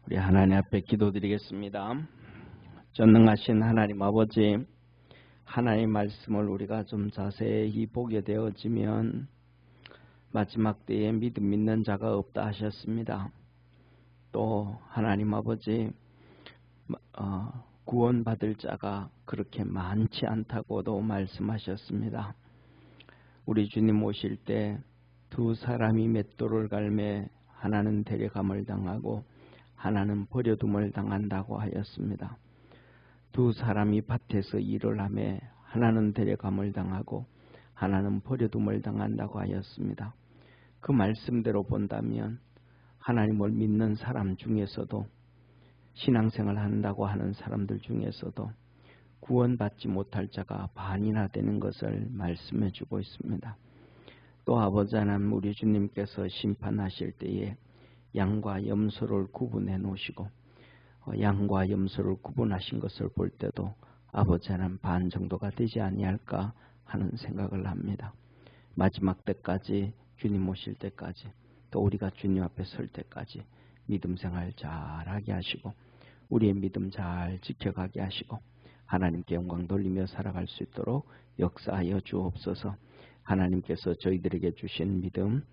우리 하나님 앞에 기도드리겠습니다. 전능하신 하나님 아버지, 하나님 말씀을 우리가 좀 자세히 보게 되어지면 마지막 때에 믿음 믿는 자가 없다 하셨습니다. 또 하나님 아버지, 구원받을 자가 그렇게 많지 않다고도 말씀하셨습니다. 우리 주님 오실 때 두 사람이 맷돌을 갈매 하나는 데려감을 당하고 하나는 버려둠을 당한다고 하였습니다. 두 사람이 밭에서 일을 하며 하나는 데려감을 당하고 하나는 버려둠을 당한다고 하였습니다. 그 말씀대로 본다면 하나님을 믿는 사람 중에서도 신앙생활 한다고 하는 사람들 중에서도 구원받지 못할 자가 반이나 되는 것을 말씀해 주고 있습니다. 또 아버지 하나님, 우리 주님께서 심판하실 때에 양과 염소를 구분해 놓으시고 양과 염소를 구분하신 것을 볼 때도 아버지 하나님 반 정도가 되지 아니할까 하는 생각을 합니다. 마지막 때까지, 주님 오실 때까지, 또 우리가 주님 앞에 설 때까지 믿음 생활 잘하게 하시고 우리의 믿음 잘 지켜가게 하시고 하나님께 영광 돌리며 살아갈 수 있도록 역사하여 주옵소서. 하나님께서 저희들에게 주신 믿음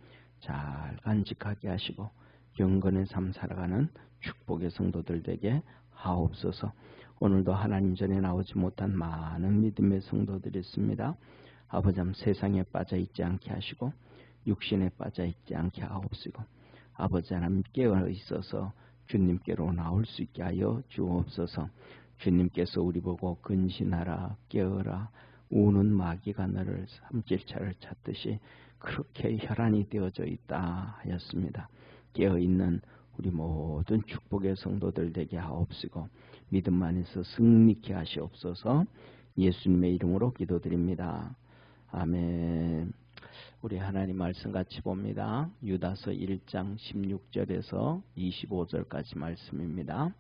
잘 간직하게 하시고 경건의 삶 살아가는 축복의 성도들 되게 하옵소서. 오늘도 하나님 전에 나오지 못한 많은 믿음의 성도들이 있습니다. 아버지, 세상에 빠져 있지 않게 하시고 육신에 빠져 있지 않게 하옵시고 아버지 하나님 깨어 있어서 주님께로 나올 수 있게 하여 주옵소서. 주님께서 우리 보고 근신하라, 깨어라, 우는 마귀가 너를 삼킬 차를 찾듯이 그렇게 혈안이 되어져 있다 하였습니다. 깨어있는 우리 모든 축복의 성도들 되게 하옵시고 믿음 안에서 승리케 하시옵소서. 예수님의 이름으로 기도드립니다. 아멘. 우리 하나님 말씀 같이 봅니다. 유다서 1장 16절에서 25절까지 말씀입니다.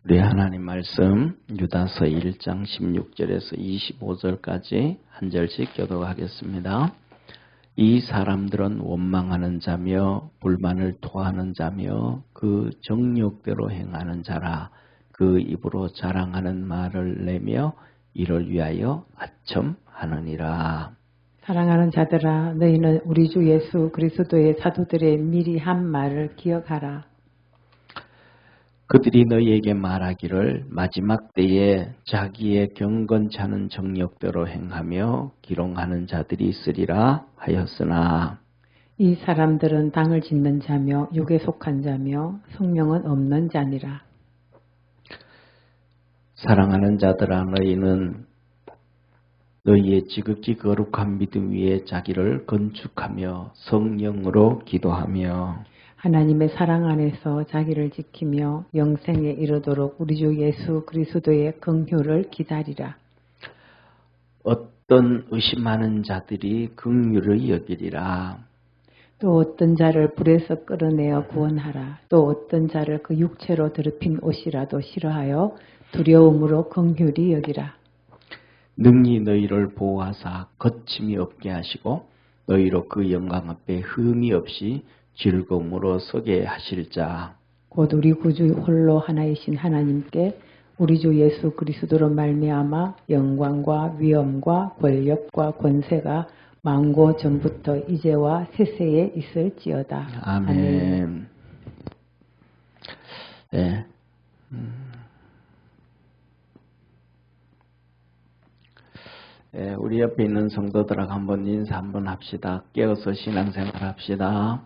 우리 하나님 말씀 유다서 1장 16절에서 25절까지 한 절씩 교독하겠습니다. 이 사람들은 원망하는 자며 불만을 토하는 자며 그 정욕대로 행하는 자라. 그 입으로 자랑하는 말을 내며 이를 위하여 아첨하느니라. 사랑하는 자들아, 너희는 우리 주 예수 그리스도의 사도들의 미리 한 말을 기억하라. 그들이 너희에게 말하기를 마지막 때에 자기의 경건치 않은 정욕대로 행하며 기롱하는 자들이 있으리라 하였으나 이 사람들은 당을 짓는 자며 육에 속한 자며 성령은 없는 자니라. 사랑하는 자들아, 너희는 너희의 지극히 거룩한 믿음 위에 자기를 건축하며 성령으로 기도하며 하나님의 사랑 안에서 자기를 지키며 영생에 이르도록 우리 주 예수 그리스도의 긍휼을 기다리라. 어떤 의심하는 자들이 긍휼을 여기리라. 또 어떤 자를 불에서 끌어내어 구원하라. 또 어떤 자를 그 육체로 더럽힌 옷이라도 싫어하여 두려움으로 긍휼히 여기라. 능히 너희를 보호하사 거침이 없게 하시고 너희로 그 영광 앞에 흠이 없이 즐거움으로 서게 하실 자 곧 우리 구주 홀로 하나이신 하나님께 우리 주 예수 그리스도로 말미암아 영광과 위엄과 권력과 권세가 만고 전부터 이제와 세세에 있을지어다. 아멘. 네. 네, 우리 옆에 있는 성도들하고 한번 인사 한번 합시다. 깨어서 신앙생활 합시다.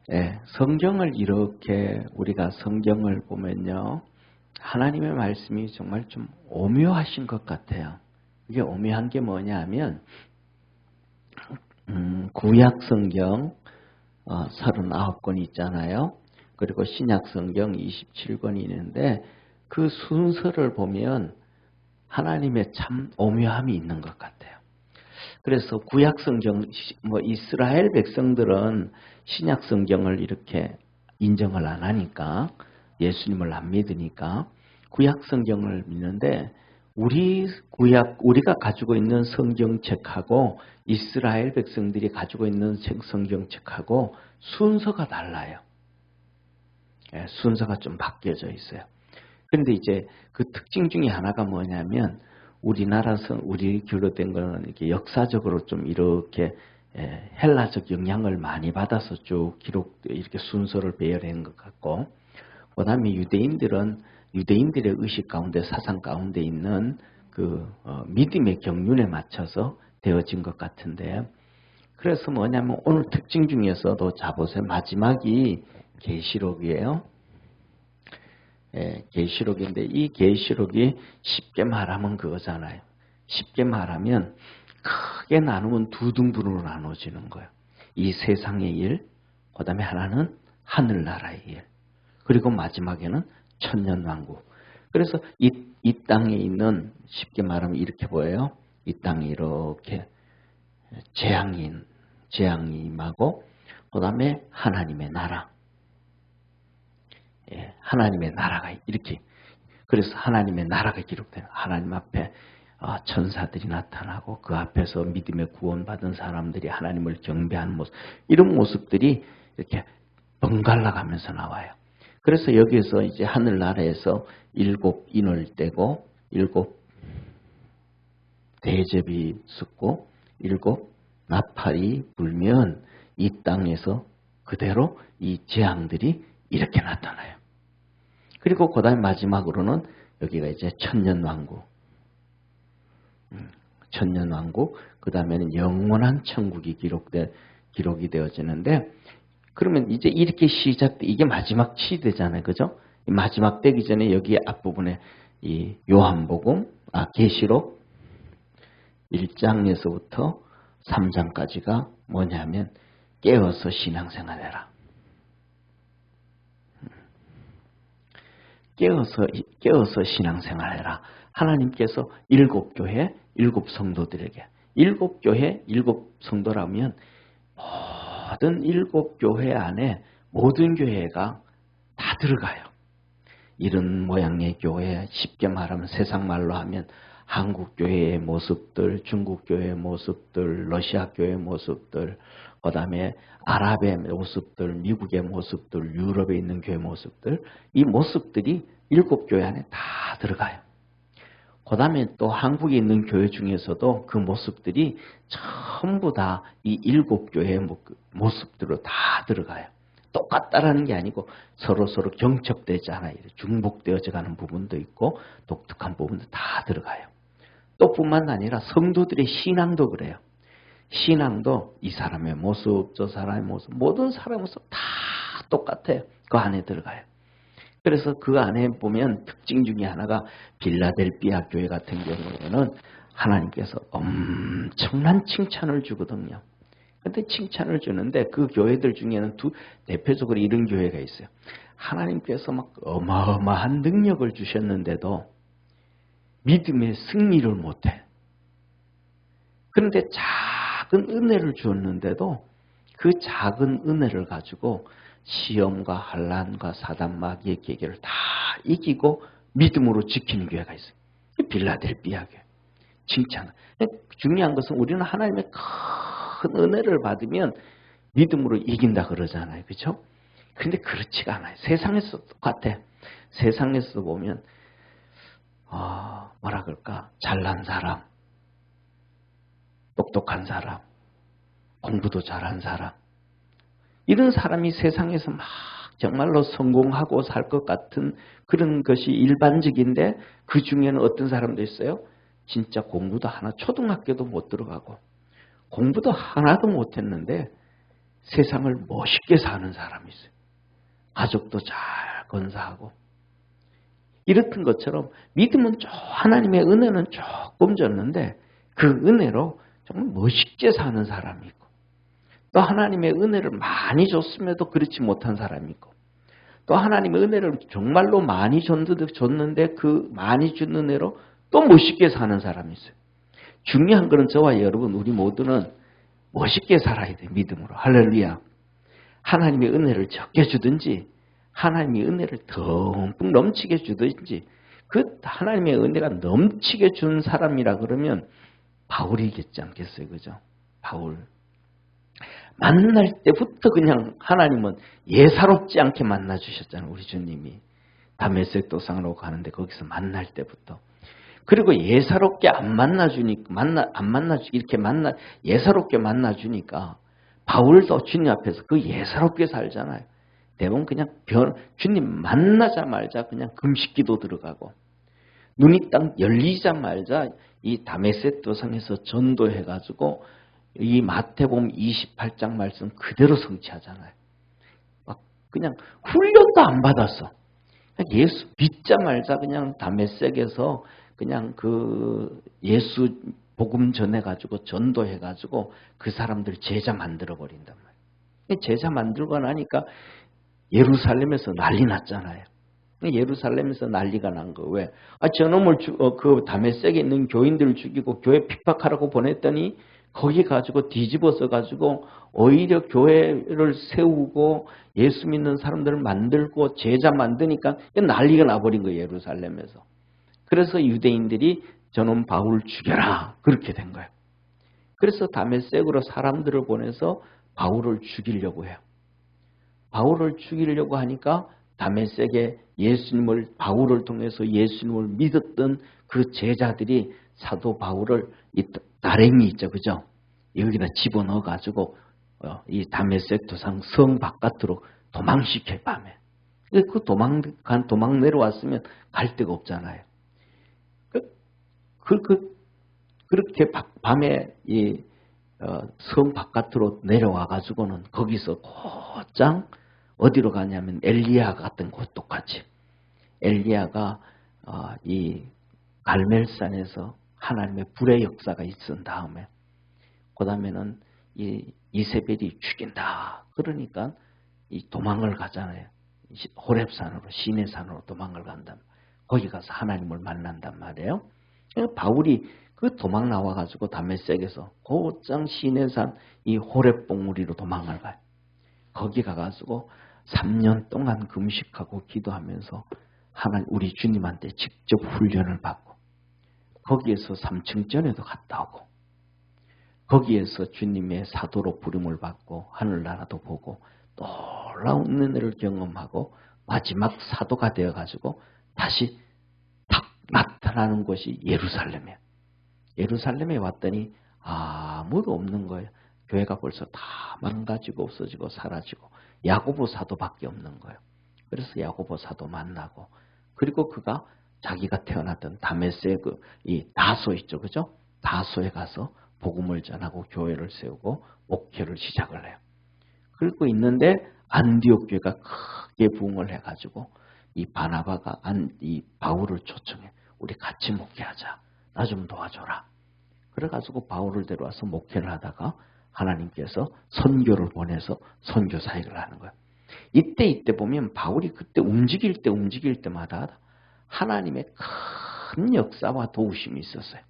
네, 성경을 이렇게 우리가 성경을 보면요, 하나님의 말씀이 정말 좀 오묘하신 것 같아요. 이게 오묘한 게 뭐냐 하면 구약 성경 39권이 있잖아요. 그리고 신약 성경 27권이 있는데 그 순서를 보면 하나님의 참 오묘함이 있는 것 같아요. 그래서 구약 성경, 이스라엘 백성들은 신약 성경을 이렇게 인정을 안 하니까, 예수님을 안 믿으니까 구약 성경을 믿는데, 우리가 가지고 있는 성경책하고 이스라엘 백성들이 가지고 있는 성경책하고 순서가 달라요. 순서가 좀 바뀌어져 있어요. 그런데 이제 그 특징 중에 하나가 뭐냐면, 우리 기록된 거는 이렇게 역사적으로 좀 이렇게 헬라적 영향을 많이 받아서 쭉 이렇게 순서를 배열한 것 같고, 그 다음에 유대인들의 의식 가운데, 사상 가운데 있는 그 믿음의 경륜에 맞춰서 되어진 것 같은데, 그래서 뭐냐면 오늘 특징 중에서도 자보세요. 마지막이 계시록이에요. 계시록인데, 이 계시록이 쉽게 말하면 그거잖아요. 쉽게 말하면 크게 나누면 두 등분으로 나눠지는 거예요. 이 세상의 일, 그 다음에 하나는 하늘나라의 일, 그리고 마지막에는 천년왕국. 그래서 이 땅에 있는, 쉽게 말하면 이렇게 보여요. 이 땅에 이렇게 재앙이 임하고, 그 다음에 하나님의 나라. 하나님의 나라가 이렇게, 그래서 하나님의 나라가 기록되는, 하나님 앞에 천사들이 나타나고 그 앞에서 믿음의 구원받은 사람들이 하나님을 경배하는 모습, 이런 모습들이 이렇게 번갈아 가면서 나와요. 그래서 여기에서 이제 하늘나라에서 7 인을 떼고 7 대접이 숫고 7 나팔이 불면 이 땅에서 그대로 이 재앙들이 이렇게 나타나요. 그리고 그 다음에 마지막으로는 여기가 이제 천년왕국, 그 다음에는 영원한 천국이 기록이 되어지는데, 그러면 이제 이렇게 이게 마지막 시대잖아요. 그죠? 마지막 되기 전에 여기 앞부분에 이 계시록 1장에서부터 3장까지가 뭐냐면, 깨어서 신앙생활해라. 깨어서 신앙생활해라. 하나님께서 7교회, 7성도들에게, 7교회, 7성도라면 모든 7교회 안에 모든 교회가 다 들어가요. 이런 모양의 교회, 쉽게 말하면 세상 말로 하면 한국 교회의 모습들, 중국 교회의 모습들, 러시아 교회의 모습들, 그 다음에 아랍의 모습들, 미국의 모습들, 유럽에 있는 교회 모습들, 이 모습들이 7교회 안에 다 들어가요. 그 다음에 또 한국에 있는 교회 중에서도 그 모습들이 전부 다 이 7교회의 모습들로 다 들어가요. 똑같다라는 게 아니고 서로 경첩되지 않아요. 중복되어져 가는 부분도 있고 독특한 부분도 다 들어가요. 또 뿐만 아니라 성도들의 신앙도 그래요. 신앙도 이 사람의 모습, 저 사람의 모습, 모든 사람의 모습 다 똑같아요. 그 안에 들어가요. 그래서 그 안에 보면 특징 중에 하나가 빌라델비아 교회 같은 경우에는 하나님께서 엄청난 칭찬을 주거든요. 근데 칭찬을 주는데 그 교회들 중에는 대표적으로 이런 교회가 있어요. 하나님께서 막 어마어마한 능력을 주셨는데도 믿음의 승리를 못해. 그런데 작은 은혜를 주었는데도 그 작은 은혜를 가지고 시험과 환난과 사단 마귀의 계계를 다 이기고 믿음으로 지키는 교회가 있어요. 빌라델비아 교회. 칭찬. 중요한 것은 우리는 하나님의 큰 은혜를 받으면 믿음으로 이긴다 그러잖아요. 그렇죠? 그런데 그렇지가 않아요. 세상에서 똑같아. 세상에서 보면 뭐라 그럴까? 잘난 사람, 똑똑한 사람, 공부도 잘한 사람, 이런 사람이 세상에서 막 정말로 성공하고 살 것 같은 그런 것이 일반적인데, 그 중에는 어떤 사람도 있어요. 진짜 공부도 초등학교도 못 들어가고 공부도 하나도 못했는데 세상을 멋있게 사는 사람이 있어요. 가족도 잘 건사하고. 이렇던 것처럼 믿음은 하나님의 은혜는 조금 줬는데 그 은혜로 정말 멋있게 사는 사람이 있고, 또 하나님의 은혜를 많이 줬음에도 그렇지 못한 사람이 있고, 또 하나님의 은혜를 정말로 많이 줬는데 그 많이 준 은혜로 또 멋있게 사는 사람이 있어요. 중요한 것은 저와 여러분 우리 모두는 멋있게 살아야 돼. 믿음으로. 할렐루야. 하나님의 은혜를 적게 주든지 하나님의 은혜를 듬뿍 넘치게 주든지 그 하나님의 은혜가 넘치게 준 사람이라 그러면 바울이겠지 않겠어요. 그죠? 바울. 만날 때부터 그냥 하나님은 예사롭지 않게 만나주셨잖아요. 우리 주님이. 다메섹 도상으로 가는데 거기서 만날 때부터. 그리고 예사롭게 예사롭게 만나주니까 바울도 주님 앞에서 그 예사롭게 살잖아요. 대부분 그냥 주님 만나자마자 그냥 금식기도 들어가고 눈이 딱 열리자마자 이 다메섹 도상에서 전도해가지고 이 마태복음 28장 말씀 그대로 성취하잖아요. 막 그냥 훈련도 안 받았어. 예수 믿자마자 그냥 다메섹에서 그냥 그 예수 복음 전해가지고 전도해가지고 그 사람들 제자 만들어 버린단 말이에요. 제자 만들고 나니까 예루살렘에서 난리 났잖아요. 예루살렘에서 난리가 난 거 왜? 저놈을 그 다메섹에 있는 교인들을 죽이고 교회 핍박하라고 보냈더니 거기 가지고 뒤집어서 가지고 오히려 교회를 세우고 예수 믿는 사람들을 만들고 제자 만드니까 난리가 나버린 거예요. 예루살렘에서. 그래서 유대인들이 저놈 바울을 죽여라 그렇게 된 거예요. 그래서 다메섹으로 사람들을 보내서 바울을 죽이려고 해요. 바울을 죽이려고 하니까 다메섹에 바울을 통해서 예수님을 믿었던 그 제자들이 사도 바울을 이 나랭이 있죠, 그죠? 여기다 집어넣어 가지고 이 다메섹 도상 성 바깥으로 도망시켜요, 밤에. 그 도망 내려왔으면 갈 데가 없잖아요. 그렇게 밤에 이 성 바깥으로 내려와 가지고는 거기서 곧장 어디로 가냐면 엘리야 같은 곳 똑같이 엘리야가 이 갈멜산에서 하나님의 불의 역사가 있은 다음에 그 다음에는 이 이세벨이 죽인다. 그러니까 이 도망을 가잖아요. 호렙산으로 시내산으로 도망을 간다. 거기 가서 하나님을 만난단 말이에요. 바울이 그 도망 나와가지고 다메섹에서 곧장 시내산 이 호렙봉우리로 도망을 가요. 거기 가가지고 3년 동안 금식하고 기도하면서 하나님 우리 주님한테 직접 훈련을 받고 거기에서 3층전에도 갔다 오고 거기에서 주님의 사도로 부름을 받고 하늘나라도 보고 놀라운 은혜를 경험하고 마지막 사도가 되어가지고 다시 탁 나타나는 곳이 예루살렘이에요. 예루살렘에 왔더니 아무도 없는 거예요. 교회가 벌써 다 망가지고 없어지고 사라지고 야고보 사도밖에 없는 거예요. 그래서 야고보 사도 만나고 그리고 그가 자기가 태어났던 다메섹 이 다소 있죠, 그죠? 다소에 가서 복음을 전하고 교회를 세우고 목회를 시작을 해요. 그러고 있는데 안디옥 교회가 크게 부흥을 해가지고 이 바나바가 이 바울을 초청해. 우리 같이 목회하자. 나 좀 도와줘라. 그래가지고 바울을 데려와서 목회를 하다가 하나님께서 선교를 보내서 선교 사역을 하는 거예요. 이때 보면 바울이 그때 움직일 때마다 하나님의 큰 역사와 도우심이 있었어요.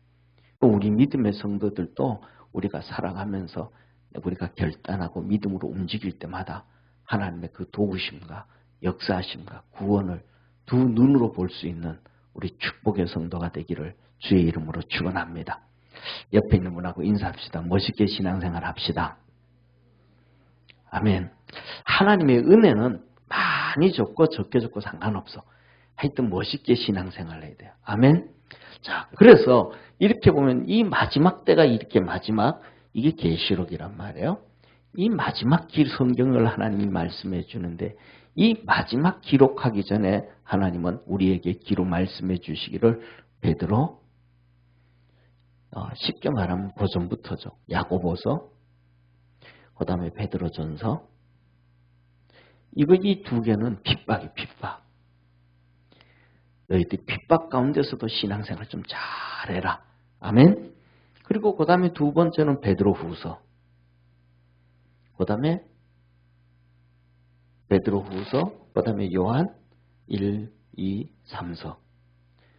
우리 믿음의 성도들도 우리가 살아가면서 우리가 결단하고 믿음으로 움직일 때마다 하나님의 그 도우심과 역사하심과 구원을 두 눈으로 볼 수 있는 우리 축복의 성도가 되기를 주의 이름으로 축원합니다. 옆에 있는 분하고 인사합시다. 멋있게 신앙생활 합시다. 아멘. 하나님의 은혜는 많이 줬고 적게 줬고 상관없어. 하여튼 멋있게 신앙생활을 해야 돼요. 아멘. 자, 그래서 이렇게 보면 이 마지막 때가 이렇게 이게 계시록이란 말이에요. 이 마지막 성경을 하나님이 말씀해 주는데 이 마지막 기록하기 전에 하나님은 우리에게 기록 말씀해 주시기를 베드로 쉽게 말하면 그 전부터죠. 야고보서 그 다음에 베드로전서 이 두 개는 핍박이 핍박. 너희들 핍박 가운데서도 신앙생활 좀 잘해라. 아멘. 그리고 그 다음에 두 번째는 베드로후서. 그 다음에 베드로후서, 그 다음에 요한 1, 2, 3서.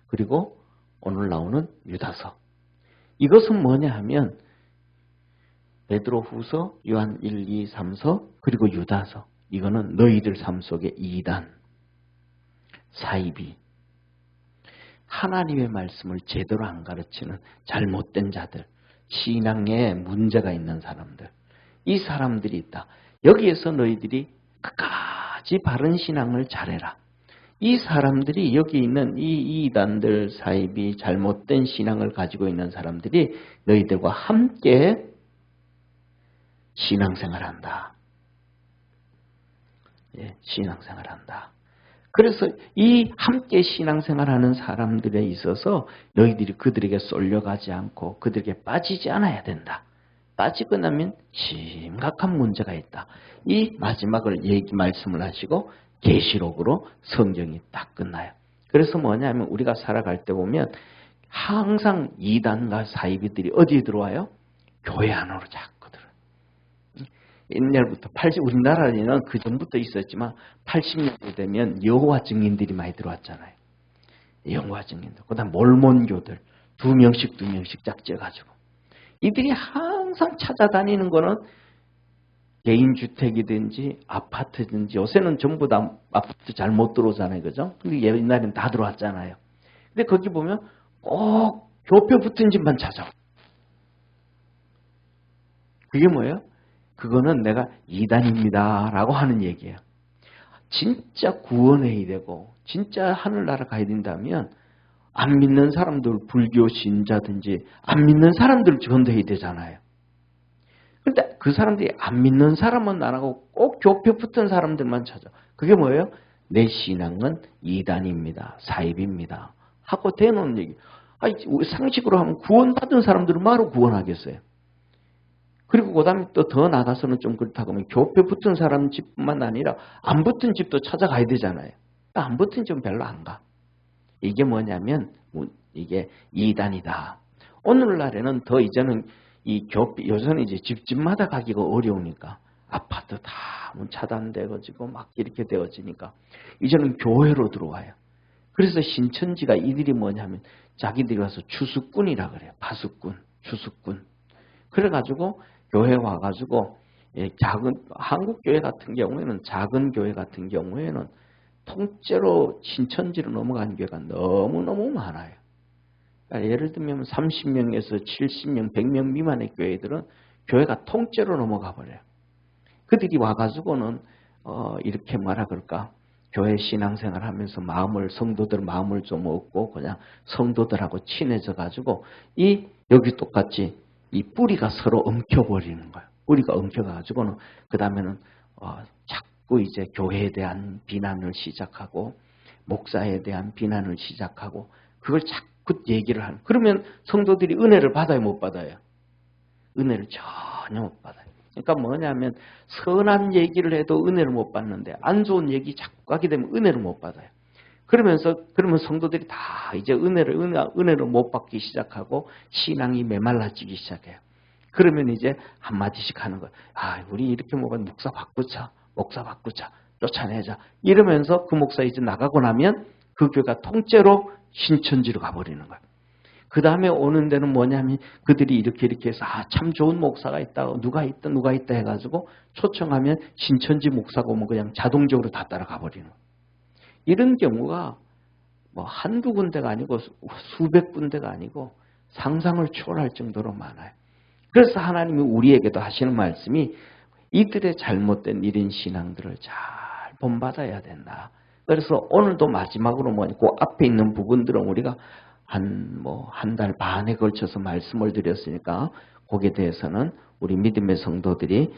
그리고 오늘 나오는 유다서. 이것은 뭐냐 하면 베드로후서, 요한 1, 2, 3서 그리고 유다서, 이거는 너희들 삶 속의 이단, 사이비, 하나님의 말씀을 제대로 안 가르치는 잘못된 자들, 신앙에 문제가 있는 사람들, 이 사람들이 있다. 여기에서 너희들이 끝까지 바른 신앙을 잘해라. 이 사람들이, 여기 있는 이 이단들, 사이비, 잘못된 신앙을 가지고 있는 사람들이 너희들과 함께 신앙생활한다. 예, 신앙생활한다. 그래서 이 함께 신앙생활하는 사람들에 있어서 너희들이 그들에게 쏠려가지 않고 그들에게 빠지지 않아야 된다. 빠지고 나면 심각한 문제가 있다. 이 마지막을 말씀을 하시고 계시록으로 성경이 딱 끝나요. 그래서 뭐냐면 우리가 살아갈 때 보면 항상 이단과 사이비들이 어디에 들어와요? 교회 안으로 자꾸 들어요. 옛날부터 우리나라에는 그 전부터 있었지만 80년대 되면 여호와 증인들이 많이 들어왔잖아요. 여호와 증인들. 그다음 몰몬교들 2명씩 짝지어가지고 이들이 항상 찾아다니는 거는 개인주택이든지 아파트든지, 요새는 전부 다 아파트 잘 못 들어오잖아요. 그죠? 근데 옛날에는 다 들어왔잖아요. 근데 거기 보면 꼭 교표 붙은 집만 찾아와. 그게 뭐예요? 그거는 내가 이단입니다 라고 하는 얘기예요. 진짜 구원해야 되고 진짜 하늘나라 가야 된다면 안 믿는 사람들, 불교 신자든지 안 믿는 사람들 전도해야 되잖아요. 그런데 그 사람들이 안 믿는 사람은 안 하고 꼭 교표 붙은 사람들만 찾아. 그게 뭐예요? 내 신앙은 이단입니다. 사입입니다. 하고 대놓은 얘기. 아니, 상식으로 하면 구원받은 사람들은 바로 구원하겠어요. 그리고 그 다음에 또 더 나가서는 좀 그렇다고 하면 교표 붙은 사람 집뿐만 아니라 안 붙은 집도 찾아가야 되잖아요. 안 붙은 집은 별로 안 가. 이게 뭐냐면 이게 이단이다. 오늘날에는 더 이제는 요새는 이제 집집마다 가기가 어려우니까 아파트 다 문 차단되어지고 막 이렇게 되어지니까 이제는 교회로 들어와요. 그래서 신천지가 이들이 뭐냐면 자기들이 와서 추수꾼이라 그래요. 파수꾼, 추수꾼. 그래가지고 교회 와가지고 한국 교회 같은 경우에는, 작은 교회 같은 경우에는 통째로 신천지로 넘어간 교회가 너무너무 많아요. 그러니까 예를 들면 30명에서 70명, 100명 미만의 교회들은 교회가 통째로 넘어가 버려요. 그들이 와가지고는 이렇게 뭐라 그럴까, 교회 신앙생활 하면서 성도들 마음을 좀 얻고 그냥 성도들하고 친해져 가지고 여기 똑같이 이 뿌리가 서로 엉켜버리는 거예요. 뿌리가 엉켜가지고는 그 다음에는 자꾸 이제 교회에 대한 비난을 시작하고 목사에 대한 비난을 시작하고 그걸 자꾸 얘기를 하는. 그러면 성도들이 은혜를 받아요, 못 받아요? 은혜를 전혀 못 받아요. 그러니까 뭐냐면 선한 얘기를 해도 은혜를 못 받는데 안 좋은 얘기 자꾸 하게 되면 은혜를 못 받아요. 그러면 성도들이 다 이제 은혜를 못 받기 시작하고 신앙이 메말라지기 시작해요. 그러면 이제 한마디씩 하는 거예요. 우리 이렇게 먹으면 목사 바꾸자, 쫓아내자. 이러면서 그 목사 이제 나가고 나면 그 교회가 통째로 신천지로 가버리는 거예요. 그 다음에 오는 데는 뭐냐면 그들이 이렇게 해서 참 좋은 목사가 있다, 누가 있다 해가지고 초청하면 신천지 목사가 오면 그냥 자동적으로 다 따라가 버리는 거예요. 이런 경우가 뭐 한두 군데가 아니고 수백 군데가 아니고 상상을 초월할 정도로 많아요. 그래서 하나님이 우리에게도 하시는 말씀이 이들의 잘못된 이런 신앙들을 잘 본받아야 된다. 그래서 오늘도 마지막으로 그 앞에 있는 부분들은 우리가 한 달 반에 걸쳐서 말씀을 드렸으니까 거기에 대해서는 우리 믿음의 성도들이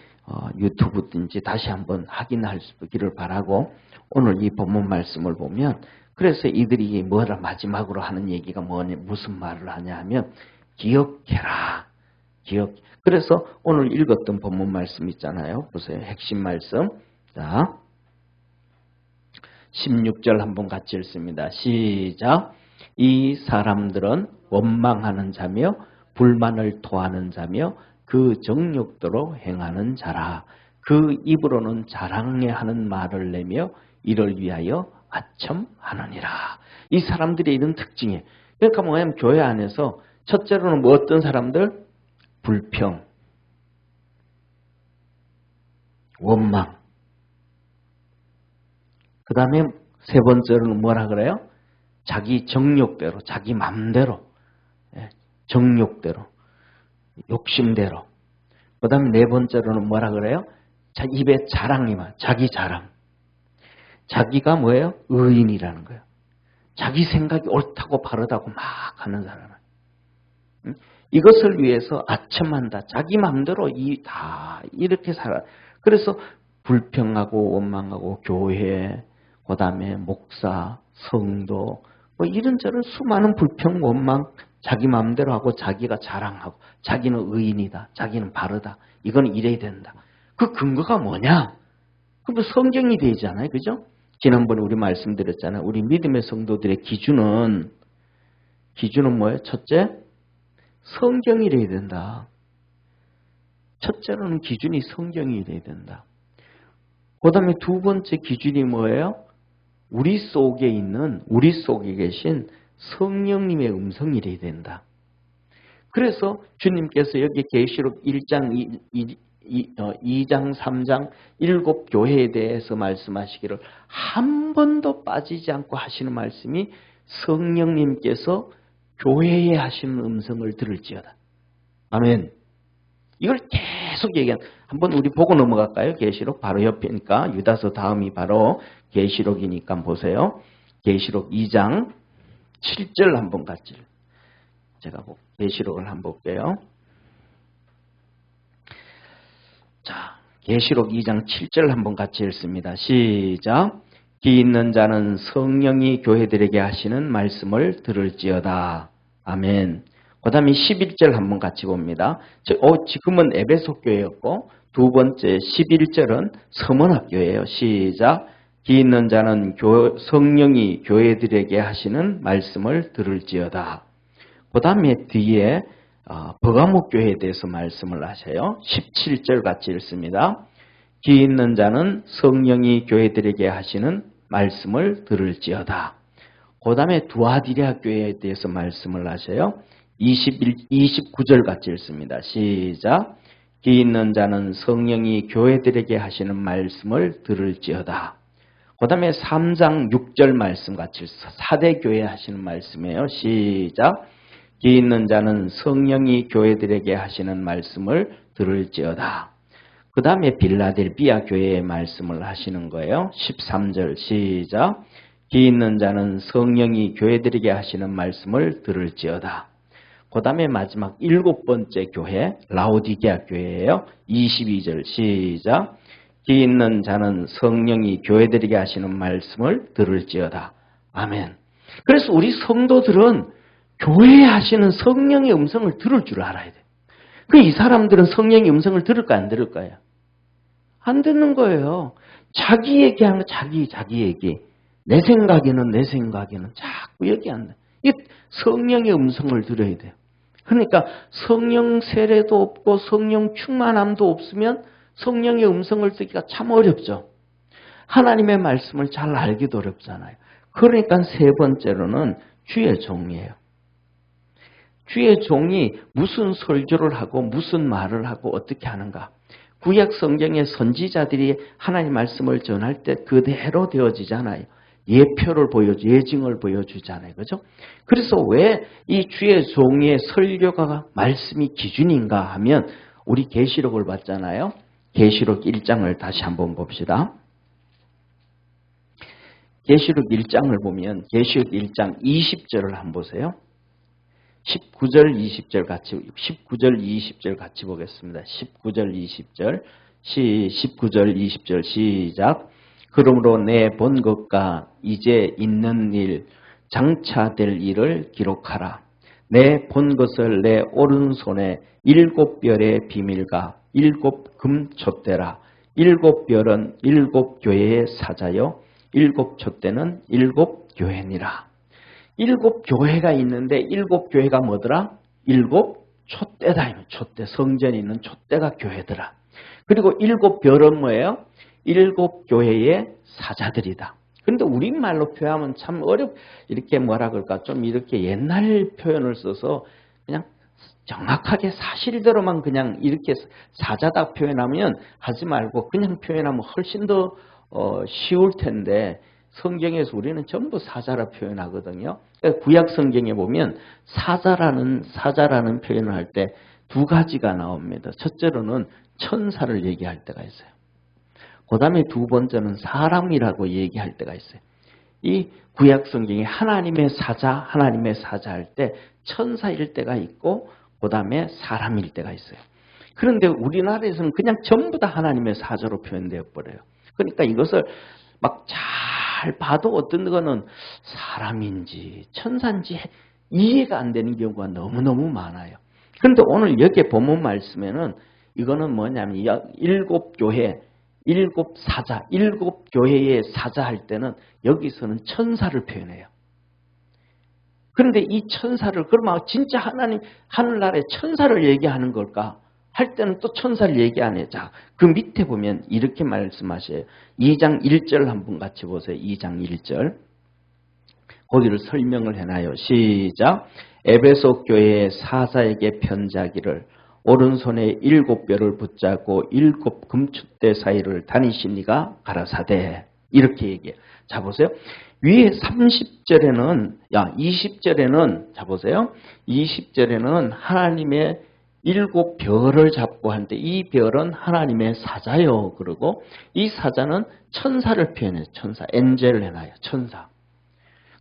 유튜브든지 다시 한번 확인할 수 있기를 바라고, 오늘 이 본문 말씀을 보면 그래서 이들이 뭐라 마지막으로 하는 얘기가 무슨 말을 하냐 하면 기억해라. 그래서 오늘 읽었던 본문 말씀 있잖아요. 보세요. 핵심 말씀. 자, 16절 한번 같이 읽습니다. 시작. 이 사람들은 원망하는 자며 불만을 토하는 자며 그 정욕대로 행하는 자라. 그 입으로는 자랑해 하는 말을 내며 이를 위하여 아첨하느니라. 이 사람들의 이런 특징이에요. 그러니까 뭐냐면 교회 안에서 첫째로는 뭐 어떤 사람들? 불평, 원망. 그 다음에 세 번째로는 뭐라 그래요? 자기 정욕대로, 자기 맘대로, 정욕대로, 욕심대로. 그 다음에 네 번째로는 뭐라 그래요? 자기 입에 자랑이 많아. 자기 자랑. 자기가 뭐예요? 의인이라는 거예요. 자기 생각이 옳다고 바르다고 막 하는 사람은. 이것을 위해서 아첨한다. 자기 마음대로 다 이렇게 살아. 그래서 불평하고 원망하고 교회, 그 다음에 목사, 성도, 뭐 이런저런 수많은 불평, 원망, 자기 마음대로 하고 자기가 자랑하고 자기는 의인이다. 자기는 바르다. 이건 이래야 된다. 그 근거가 뭐냐? 그럼 성경이 되잖아요. 그죠? 지난번에 우리 말씀드렸잖아요. 우리 믿음의 성도들의 기준은 뭐예요? 첫째, 성경이 돼야 된다. 첫째로는 기준이 성경이 돼야 된다. 그 다음에 두 번째 기준이 뭐예요? 우리 속에 계신 성령님의 음성이 돼야 된다. 그래서 주님께서 여기 계시록 1장, 2장, 3장, 7교회에 대해서 말씀하시기를 한 번도 빠지지 않고 하시는 말씀이 성령님께서 교회에 하시는 음성을 들을지어다. 아멘. 이걸 계속 한번 우리 보고 넘어갈까요? 계시록 바로 옆이니까 유다서 다음이 바로 계시록이니까 보세요. 계시록 2장 7절 한번 같이 제가 계시록을 한번 볼게요. 자, 계시록 2장 7절 한번 같이 읽습니다. 시작. 귀 있는 자는 성령이 교회들에게 하시는 말씀을 들을지어다. 아멘. 그 다음에 11절 한번 같이 봅니다. 지금은 에베소 교회였고 두 번째 11절은 서문학교예요. 시작. 귀 있는 자는 성령이 교회들에게 하시는 말씀을 들을지어다. 그 다음에 뒤에 버가목 교회에 대해서 말씀을 하세요. 17절 같이 읽습니다. 귀 있는 자는 성령이 교회들에게 하시는 말씀을 들을지어다. 그 다음에 두아디라 교회에 대해서 말씀을 하세요. 29절 같이 읽습니다. 시작. 귀 있는 자는 성령이 교회들에게 하시는 말씀을 들을지어다. 그 다음에 3장 6절 말씀 같이 사대교회 하시는 말씀이에요. 시작. 귀 있는 자는 성령이 교회들에게 하시는 말씀을 들을지어다. 그 다음에 빌라델비아 교회의 말씀을 하시는 거예요. 13절 시작. 귀 있는 자는 성령이 교회들에게 하시는 말씀을 들을지어다. 그 다음에 마지막 7번째 교회 라오디게아 교회예요. 22절 시작. 귀 있는 자는 성령이 교회들에게 하시는 말씀을 들을지어다. 아멘. 그래서 우리 성도들은 교회에 하시는 성령의 음성을 들을 줄 알아야 돼. 이 사람들은 성령의 음성을 들을까 안 들을까요? 안 듣는 거예요. 자기 얘기하는 거 자기 얘기. 내 생각에는 자꾸 얘기한다. 이 성령의 음성을 들어야 돼요. 그러니까 성령 세례도 없고 성령 충만함도 없으면 성령의 음성을 듣기가 참 어렵죠. 하나님의 말씀을 잘 알기도 어렵잖아요. 그러니까 세 번째로는 주의 종이에요. 주의 종이 무슨 설교를 하고 무슨 말을 하고 어떻게 하는가. 구약 성경의 선지자들이 하나님 말씀을 전할 때 그대로 되어지잖아요. 예표를 예증을 보여주잖아요. 그죠? 그래서 왜 이 주의 종의 설교가 말씀이 기준인가 하면 우리 계시록을 봤잖아요. 계시록 1장을 다시 한번 봅시다. 계시록 1장을 보면 계시록 1장 20절을 한번 보세요. 19절 20절 같이 보겠습니다. 19절 20절 시작. 그러므로 내 본 것과 이제 있는 일, 장차 될 일을 기록하라. 내 본 것을 내 오른손에 7별의 비밀과 7금 촛대라. 7별은 7교회의 사자요 7촛대는 7교회니라. 7교회가 있는데 7교회가 뭐더라? 7촛대다. 촛대. 성전에 있는 촛대가 교회더라. 그리고 7별은 뭐예요? 7교회의 사자들이다. 그런데 우리말로 표현하면 참 이렇게 뭐라 그럴까? 좀 이렇게 옛날 표현을 써서 그냥 정확하게 사실대로만 그냥 이렇게 사자다 표현하면 하지 말고 그냥 표현하면 훨씬 더 쉬울 텐데 성경에서 우리는 전부 사자라 표현하거든요. 구약 성경에 보면 사자라는 표현을 할 때 두 가지가 나옵니다. 첫째로는 천사를 얘기할 때가 있어요. 그 다음에 두 번째는 사람이라고 얘기할 때가 있어요. 이 구약 성경에 하나님의 사자 할 때 천사일 때가 있고 그 다음에 사람일 때가 있어요. 그런데 우리나라에서는 그냥 전부 다 하나님의 사자로 표현되어 버려요. 그러니까 이것을 막 잘 봐도 어떤 거는 사람인지 천사인지 이해가 안 되는 경우가 너무너무 많아요. 그런데 오늘 여기에 본문 말씀에는 이거는 뭐냐면 일곱 교회, 일곱 사자, 일곱 교회의 사자 할 때는 여기서는 천사를 표현해요. 그런데 이 천사를 그러면 진짜 하나님 하늘나라의 천사를 얘기하는 걸까? 할 때는 또 천사를 얘기 안 해요. 자, 그 밑에 보면 이렇게 말씀하셔요. 2장 1절 한번 같이 보세요. 2장 1절. 거기를 설명을 해놔요. 시작. 에베소 교회의 사자에게 편지하기를 오른손에 7뼈를 붙잡고 7 금축대 사이를 다니시니가 가라사대. 이렇게 얘기해요. 자, 보세요. 위에 20절에는 자 보세요. 20절에는 하나님의 7별을 잡고 하는데 이 별은 하나님의 사자요. 그리고 이 사자는 천사를 표현해요. 천사. 엔젤을 해놔요. 천사.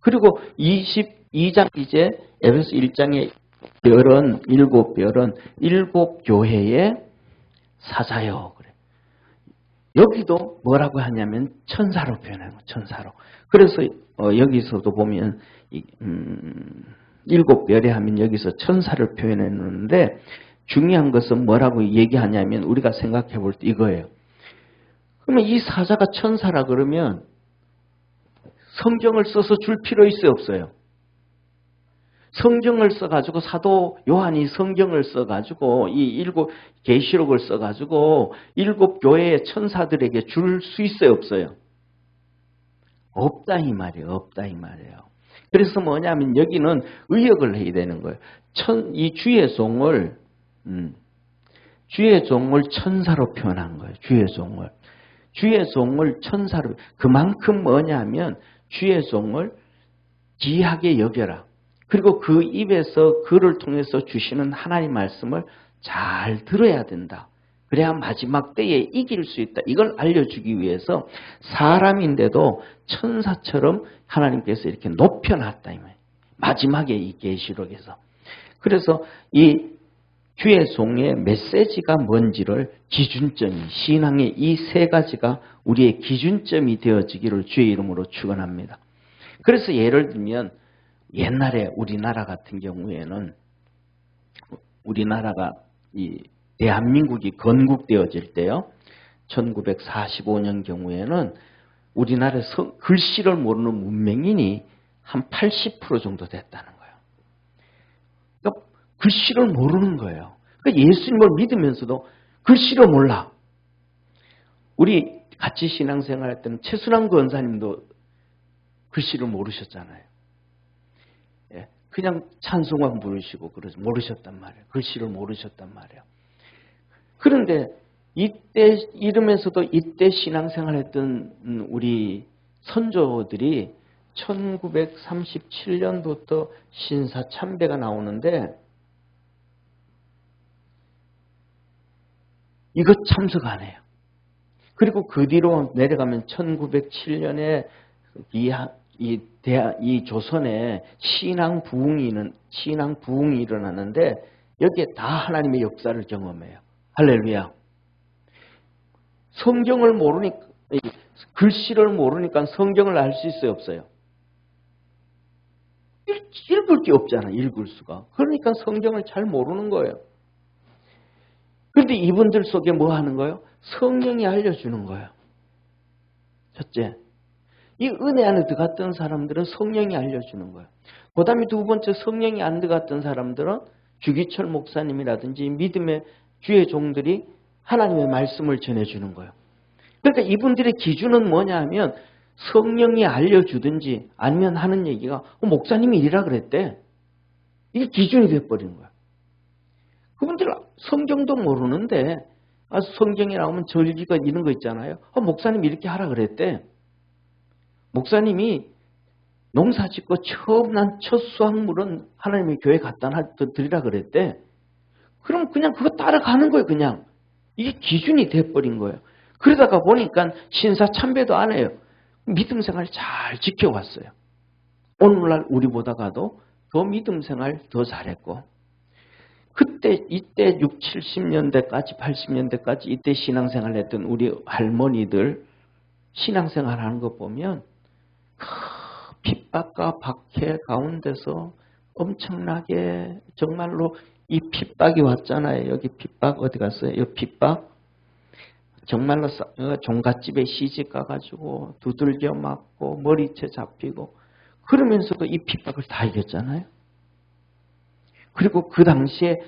그리고 22장 이제 에베소 1장의 별은 7별은 7교회의 사자요. 그래. 여기도 뭐라고 하냐면 천사로 표현해요. 천사로. 그래서 여기서도 보면 7별에 하면 여기서 천사를 표현했는데 중요한 것은 뭐라고 얘기하냐면 우리가 생각해 볼 때 이거예요. 그러면 이 사자가 천사라 그러면 성경을 써서 줄 필요 있어요, 없어요? 성경을 써가지고 사도 요한이 성경을 써가지고 이 7 계시록을 써가지고 7 교회의 천사들에게 줄 수 있어요, 없어요? 없다 이 말이에요. 없다 이 말이에요. 그래서 뭐냐면 여기는 의역을 해야 되는 거예요. 이 주의 종을 천사로 표현한 거예요. 주의 종을 천사로. 그만큼 뭐냐면 주의 종을 귀하게 여겨라. 그리고 그 입에서 그를 통해서 주시는 하나님 말씀을 잘 들어야 된다. 그래야 마지막 때에 이길 수 있다. 이걸 알려주기 위해서 사람인데도 천사처럼 하나님께서 이렇게 높여놨다. 이 말이에요. 마지막에 이 계시록에서. 그래서 이 주의 종의 메시지가 뭔지를 기준점이, 신앙의 이 세 가지가 우리의 기준점이 되어지기를 주의 이름으로 축원합니다. 그래서 예를 들면 옛날에 우리나라 같은 경우에는 우리나라가 이 대한민국이 건국되어질 때요. 1945년 경우에는 우리나라에서 글씨를 모르는 문맹인이 한 80% 정도 됐다는 거예요. 그러니까 글씨를 모르는 거예요. 그러니까 예수님을 믿으면서도 글씨를 몰라. 우리 같이 신앙생활 할 때는 최순환 권사님도 글씨를 모르셨잖아요. 그냥 찬송만 부르시고 모르셨단 말이에요. 글씨를 모르셨단 말이에요. 그런데 이때 이러면서도 이때 신앙생활 했던 우리 선조들이 1937년부터 신사 참배가 나오는데 이거 참석 안 해요. 그리고 그 뒤로 내려가면 1907년에 이 조선에 신앙 부흥이 일어나는데 여기에 다 하나님의 역사를 경험해요. 할렐루야. 성경을 모르니까, 글씨를 모르니까 성경을 알 수 있어요, 없어요? 읽을 게 없잖아, 읽을 수가. 그러니까 성경을 잘 모르는 거예요. 그런데 이분들 속에 뭐 하는 거예요? 성령이 알려주는 거예요. 첫째, 이 은혜 안에 들어갔던 사람들은 성령이 알려주는 거예요. 그 다음에 두 번째, 성령이 안 들어갔던 사람들은 주기철 목사님이라든지 믿음의 주의 종들이 하나님의 말씀을 전해주는 거예요. 그러니까 이분들의 기준은 뭐냐 하면 성령이 알려주든지 아니면 하는 얘기가 목사님이 이리라 그랬대. 이게 기준이 돼버리는 거예요. 그분들 성경도 모르는데 성경에 나오면 절기가 이런 거 있잖아요. 목사님이 이렇게 하라 그랬대. 목사님이 농사 짓고 처음 난 첫 수확물은 하나님의 교회 갖다 드리라 그랬대. 그럼 그냥 그거 따라가는 거예요. 그냥. 이게 기준이 돼버린 거예요. 그러다가 보니까 신사 참배도 안 해요. 믿음 생활 잘 지켜왔어요. 오늘날 우리보다가도 더 믿음 생활 더 잘했고, 이때 60, 70년대까지 80년대까지 이때 신앙생활 했던 우리 할머니들 신앙생활 하는 거 보면 핍박과 박해 가운데서 엄청나게 정말로 이 핍박이 왔잖아요. 여기 핍박 어디 갔어요? 이 핍박 정말로 종갓집에 시집 가가지고 두들겨 맞고 머리채 잡히고 그러면서도 이 핍박을 다 이겼잖아요. 그리고 그 당시에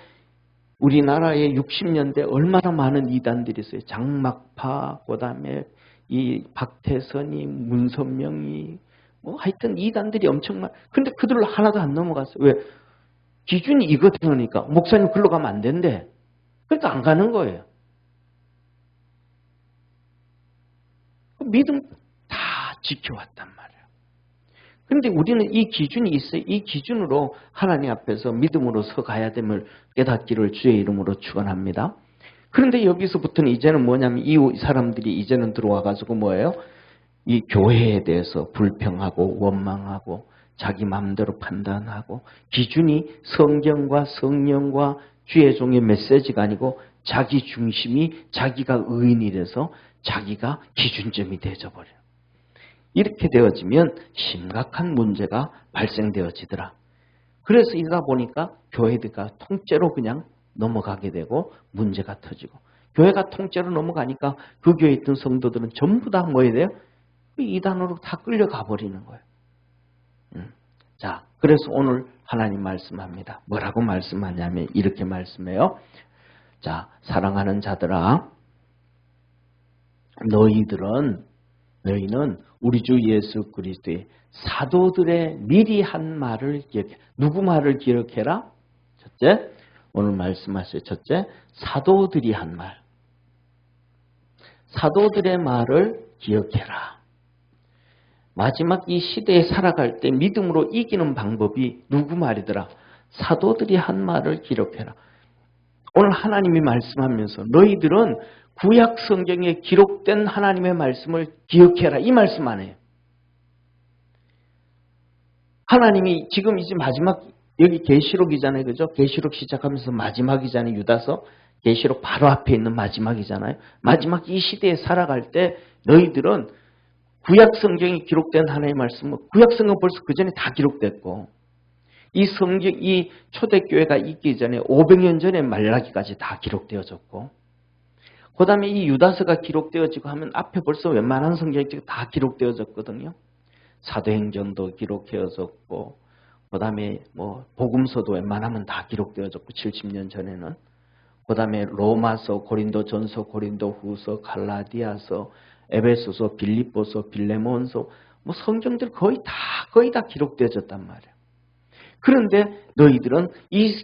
우리나라에 60년대 얼마나 많은 이단들이 있어요. 장막파, 그 다음에 이 박태선이, 문선명이, 뭐 하여튼 이단들이 엄청 많아요. 근데 그들로 하나도 안 넘어갔어요. 왜? 기준이 이거니까. 목사님 글로 가면 안 된대. 그러니까 안 가는 거예요. 믿음 다 지켜왔단 말이에요. 그런데 우리는 이 기준이 있어요. 이 기준으로 하나님 앞에서 믿음으로 서가야 됨을 깨닫기를 주의 이름으로 축원합니다. 그런데 여기서부터는 이제는 뭐냐면 이 사람들이 이제는 들어와가지고 뭐예요? 이 교회에 대해서 불평하고 원망하고 자기 마음대로 판단하고 기준이 성경과 성령과 주의 종의 메시지가 아니고 자기 중심이 자기가 의인이라서 자기가 기준점이 되어버려요. 이렇게 되어지면 심각한 문제가 발생되어지더라. 그래서 이러다 보니까 교회가 통째로 그냥 넘어가게 되고 문제가 터지고 교회가 통째로 넘어가니까 그 교회에 있던 성도들은 전부 다 뭐 해야 돼요? 이단으로 다 끌려가 버리는 거예요. 자, 그래서 오늘 하나님 말씀합니다. 뭐라고 말씀하냐면 이렇게 말씀해요. 자, 사랑하는 자들아, 너희는 우리 주 예수 그리스도의 사도들의 미리 한 말을 기억해. 누구 말을 기억해라? 첫째, 오늘 말씀하세요. 첫째, 사도들이 한 말. 사도들의 말을 기억해라. 마지막 이 시대에 살아갈 때 믿음으로 이기는 방법이 누구 말이더라? 사도들이 한 말을 기록해라. 오늘 하나님이 말씀하면서 너희들은 구약 성경에 기록된 하나님의 말씀을 기억해라. 이 말씀 안 해요. 하나님이 지금 이제 마지막 여기 계시록이잖아요. 그죠? 계시록 시작하면서 마지막이잖아요. 유다서. 계시록 바로 앞에 있는 마지막이잖아요. 마지막 이 시대에 살아갈 때 너희들은 구약 성경에 기록된 하나님의 말씀은 구약 성경 벌써 그 전에 다 기록됐고 이 성경 이 초대교회가 있기 전에 500년 전에 말라기까지 다 기록되어졌고 그 다음에 이 유다서가 기록되어지고 하면 앞에 벌써 웬만한 성경이 다 기록되어졌거든요. 사도행전도 기록되어졌고 그 다음에 뭐 복음서도 웬만하면 다 기록되어졌고 70년 전에는 그 다음에 로마서, 고린도전서, 고린도후서, 갈라디아서, 에베소서, 빌립보서, 빌레몬서 뭐 성경들 거의 다 기록되어졌단 말이에요. 그런데 너희들은 이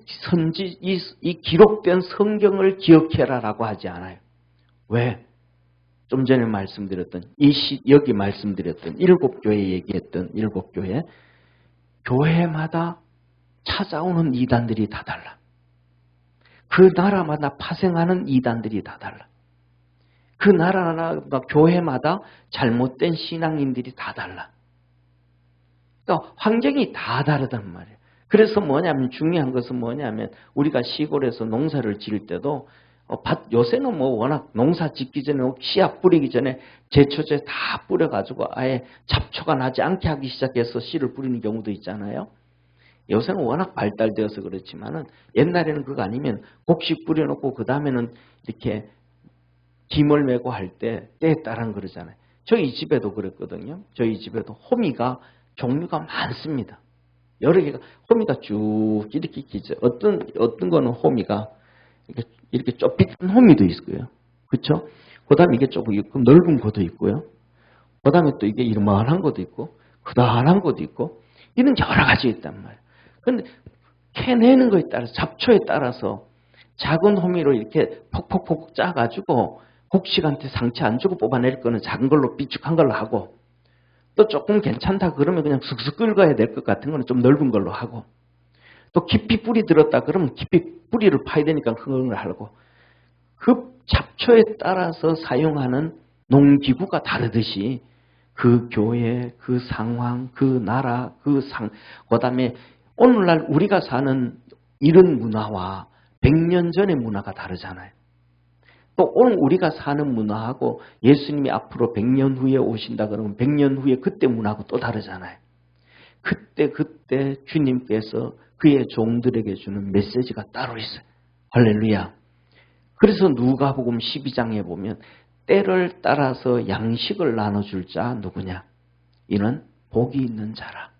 기록된 성경을 기억해라라고 하지 않아요. 왜? 좀 전에 말씀드렸던 여기 말씀드렸던 7교회 얘기했던 7교회 교회마다 찾아오는 이단들이 다 달라. 그 나라마다 파생하는 이단들이 다 달라. 그 나라나 교회마다 잘못된 신앙인들이 다 달라. 그러니까 환경이 다 다르단 말이에요. 그래서 뭐냐면 중요한 것은 뭐냐면 우리가 시골에서 농사를 지을 때도 요새는 뭐 워낙 농사 짓기 전에 씨앗 뿌리기 전에 제초제 다 뿌려가지고 아예 잡초가 나지 않게 하기 시작해서 씨를 뿌리는 경우도 있잖아요. 요새는 워낙 발달되어서 그렇지만은 옛날에는 그거 아니면 곡식 뿌려놓고 그 다음에는 이렇게 김을 메고 할 때 때에 따라 그러잖아요. 저희 집에도 그랬거든요. 저희 집에도 호미가 종류가 많습니다. 여러 개가 호미가 쭉 이렇게 기죠. 어떤 거는 호미가 이렇게 좁은 호미도 있고요. 그렇죠? 그다음에 이게 조금 넓은 것도 있고요. 그다음에 또 이게 이만한 것도 있고 그다란 것도 있고 이런 여러 가지 있단 말이에요. 그런데 캐내는 거에 따라서 잡초에 따라서 작은 호미로 이렇게 폭폭폭 짜가지고 곡식한테 상처 안 주고 뽑아낼 거는 작은 걸로 삐죽한 걸로 하고, 또 조금 괜찮다 그러면 그냥 슥슥 긁어야 될 것 같은 거는 좀 넓은 걸로 하고, 또 깊이 뿌리 들었다 그러면 깊이 뿌리를 파야 되니까 그런 걸 하고, 그 잡초에 따라서 사용하는 농기구가 다르듯이 그 교회, 그 상황, 그 나라, 그다음에 오늘날 우리가 사는 이런 문화와 100년 전의 문화가 다르잖아요. 또 오늘 우리가 사는 문화하고 예수님이 앞으로 100년 후에 오신다 그러면 100년 후에 그때 문화하고 또 다르잖아요. 그때 주님께서 그의 종들에게 주는 메시지가 따로 있어요. 할렐루야. 그래서 누가복음 12장에 보면 때를 따라서 양식을 나눠줄 자 누구냐? 이는 복이 있는 자라.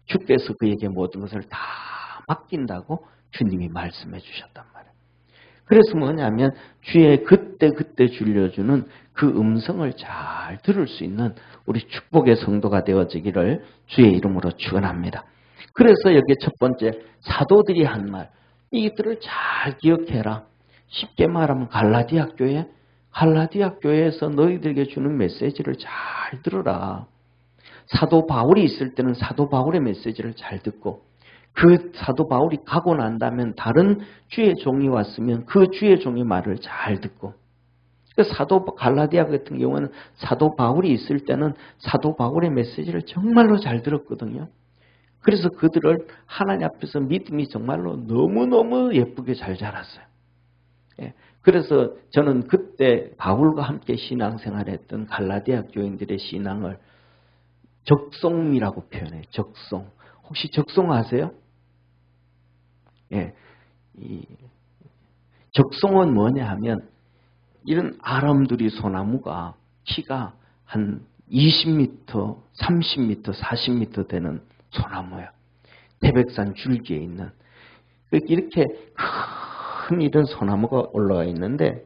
주께서 그에게 모든 것을 다 맡긴다고 주님이 말씀해 주셨단 말이에요. 그래서 뭐냐면 주의 그때 들려주는 그 음성을 잘 들을 수 있는 우리 축복의 성도가 되어지기를 주의 이름으로 축원합니다. 그래서 여기 첫 번째 사도들이 한 말, 이들을 잘 기억해라. 쉽게 말하면 갈라디아 교회에서 너희들에게 주는 메시지를 잘 들어라. 사도 바울이 있을 때는 사도 바울의 메시지를 잘 듣고, 그 사도 바울이 가고 난 다음에 다른 주의 종이 왔으면 그 주의 종의 말을 잘 듣고, 사도 갈라디아 같은 경우는 사도 바울이 있을 때는 사도 바울의 메시지를 정말로 잘 들었거든요. 그래서 그들을 하나님 앞에서 믿음이 정말로 너무너무 예쁘게 잘 자랐어요. 그래서 저는 그때 바울과 함께 신앙생활했던 갈라디아 교인들의 신앙을 적송이라고 표현해요. 적송. 혹시 적송 아세요? 이 적송은 뭐냐 하면 이런 아람두리 소나무가 키가 한 20m, 30m, 40m 되는 소나무예요. 태백산 줄기에 있는 이렇게 큰 이런 소나무가 올라가 있는데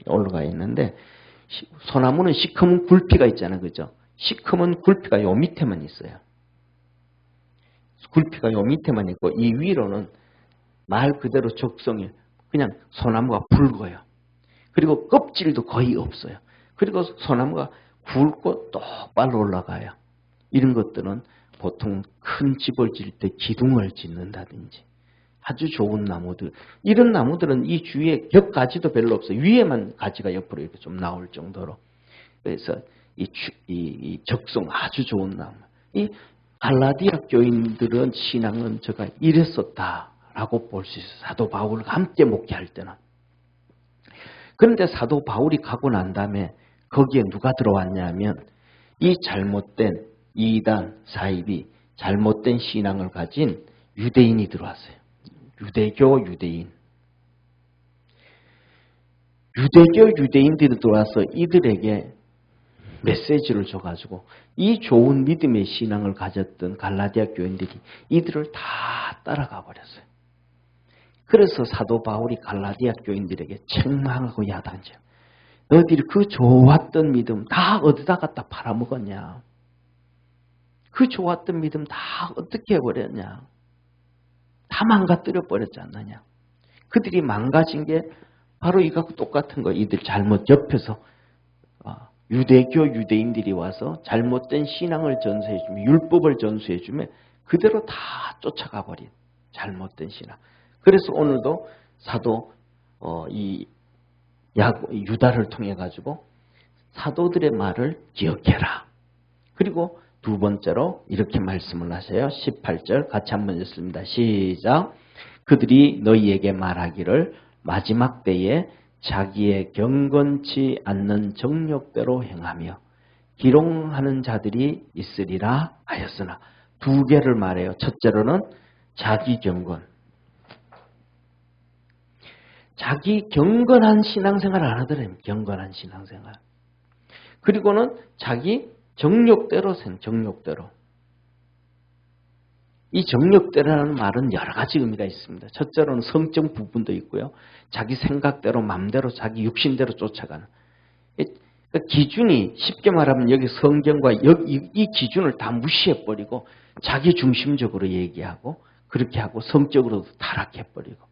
소나무는 시커먼 굴피가 있잖아요, 그죠? 시커먼 굴피가 요 밑에만 있어요. 굴피가 요 밑에만 있고 이 위로는 말 그대로 적성이 그냥 소나무가 붉어요. 그리고 껍질도 거의 없어요. 그리고 소나무가 굵고 똑바로 올라가요. 이런 것들은 보통 큰 집을 지을 때 기둥을 짓는다든지 아주 좋은 나무들. 이런 나무들은 이 주위에 겹가지도 별로 없어요. 위에만 가지가 옆으로 이렇게 좀 나올 정도로. 그래서 이 적성 아주 좋은 나무. 이 갈라디아 교인들은 신앙은 제가 이랬었다라고 볼 수 있어요. 사도 바울과 함께 목회할 때는. 그런데 사도 바울이 가고 난 다음에 거기에 누가 들어왔냐면 이 잘못된 이단, 사이비, 잘못된 신앙을 가진 유대인이 들어왔어요. 유대교 유대인. 유대교 유대인들이 들어와서 이들에게 메시지를 줘가지고 이 좋은 믿음의 신앙을 가졌던 갈라디아 교인들이 이들을 다 따라가 버렸어요. 그래서 사도 바울이 갈라디아 교인들에게 책망하고 야단져. 너희들이 그 좋았던 믿음 다 어디다 갖다 팔아먹었냐. 그 좋았던 믿음 다 어떻게 해버렸냐. 다 망가뜨려 버렸지 않느냐. 그들이 망가진 게 바로 이거하고 똑같은 거. 이들 잘못 옆에서 유대교 유대인들이 와서 잘못된 신앙을 전수해주면 율법을 전수해주면 그대로 다 쫓아가 버린 잘못된 신앙. 그래서 오늘도 사도 유다를 통해 가지고 사도들의 말을 기억해라. 그리고 두 번째로 이렇게 말씀을 하세요. 18절 같이 한번 읽습니다. 시작. 그들이 너희에게 말하기를 마지막 때에 자기의 경건치 않는 정욕대로 행하며 기롱하는 자들이 있으리라 하였으나 두 개를 말해요. 첫째로는 자기 경건. 자기 경건한 신앙생활을 안 하더라고요. 경건한 신앙생활. 그리고는 자기 정욕대로. 이 정욕대로라는 말은 여러 가지 의미가 있습니다. 첫째로는 성적 부분도 있고요. 자기 생각대로, 마음대로, 자기 육신대로 쫓아가는. 기준이 쉽게 말하면 여기 성경과 이 기준을 다 무시해버리고 자기 중심적으로 얘기하고 그렇게 하고 성적으로도 타락해버리고.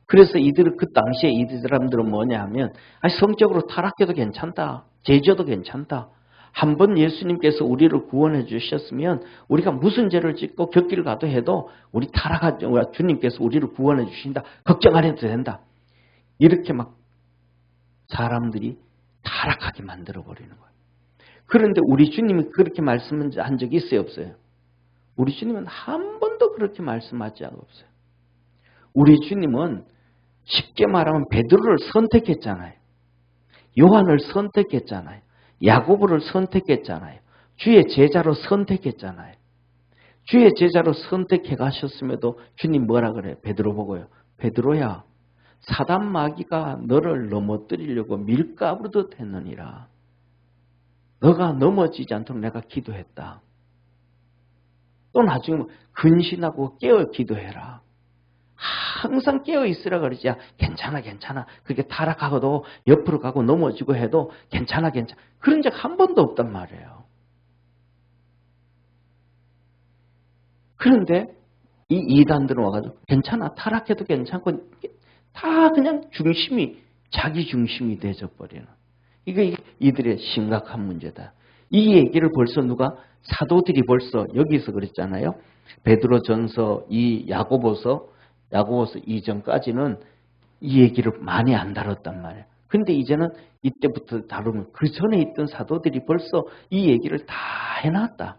그래서 그 당시에 이 사람들은 뭐냐 하면, 성적으로 타락해도 괜찮다. 제져도 괜찮다. 한번 예수님께서 우리를 구원해 주셨으면 우리가 무슨 죄를 짓고 곁길 가도 해도 우리 타락하지, 주님께서 우리를 구원해 주신다. 걱정 안 해도 된다. 이렇게 막 사람들이 타락하게 만들어 버리는 거예요. 그런데 우리 주님이 그렇게 말씀한 적이 있어요, 없어요? 우리 주님은 한 번도 그렇게 말씀하지 않았어요. 우리 주님은 쉽게 말하면 베드로를 선택했잖아요. 요한을 선택했잖아요. 야고보를 선택했잖아요. 주의 제자로 선택했잖아요. 주의 제자로 선택해 가셨음에도 주님 뭐라 그래요? 베드로 보고요. 베드로야, 사단 마귀가 너를 넘어뜨리려고 밀가부르듯 했느니라. 너가 넘어지지 않도록 내가 기도했다. 또 나중에 근신하고 깨어 기도해라. 항상 깨어 있으라 그러지. 괜찮아. 그렇게 타락하고도 옆으로 가고 넘어지고 해도 괜찮아. 그런 적 한 번도 없단 말이에요. 그런데 이 이단들은 와가지고 괜찮아. 타락해도 괜찮고 다 그냥 자기 중심이 되어버리는. 이게 이들의 심각한 문제다. 이 얘기를 벌써 사도들이 벌써 여기서 그랬잖아요. 베드로전서, 이 야고보서 이전까지는 이 얘기를 많이 안 다뤘단 말이에요. 근데 이제는 이때부터 다루면 그 전에 있던 사도들이 벌써 이 얘기를 다 해놨다.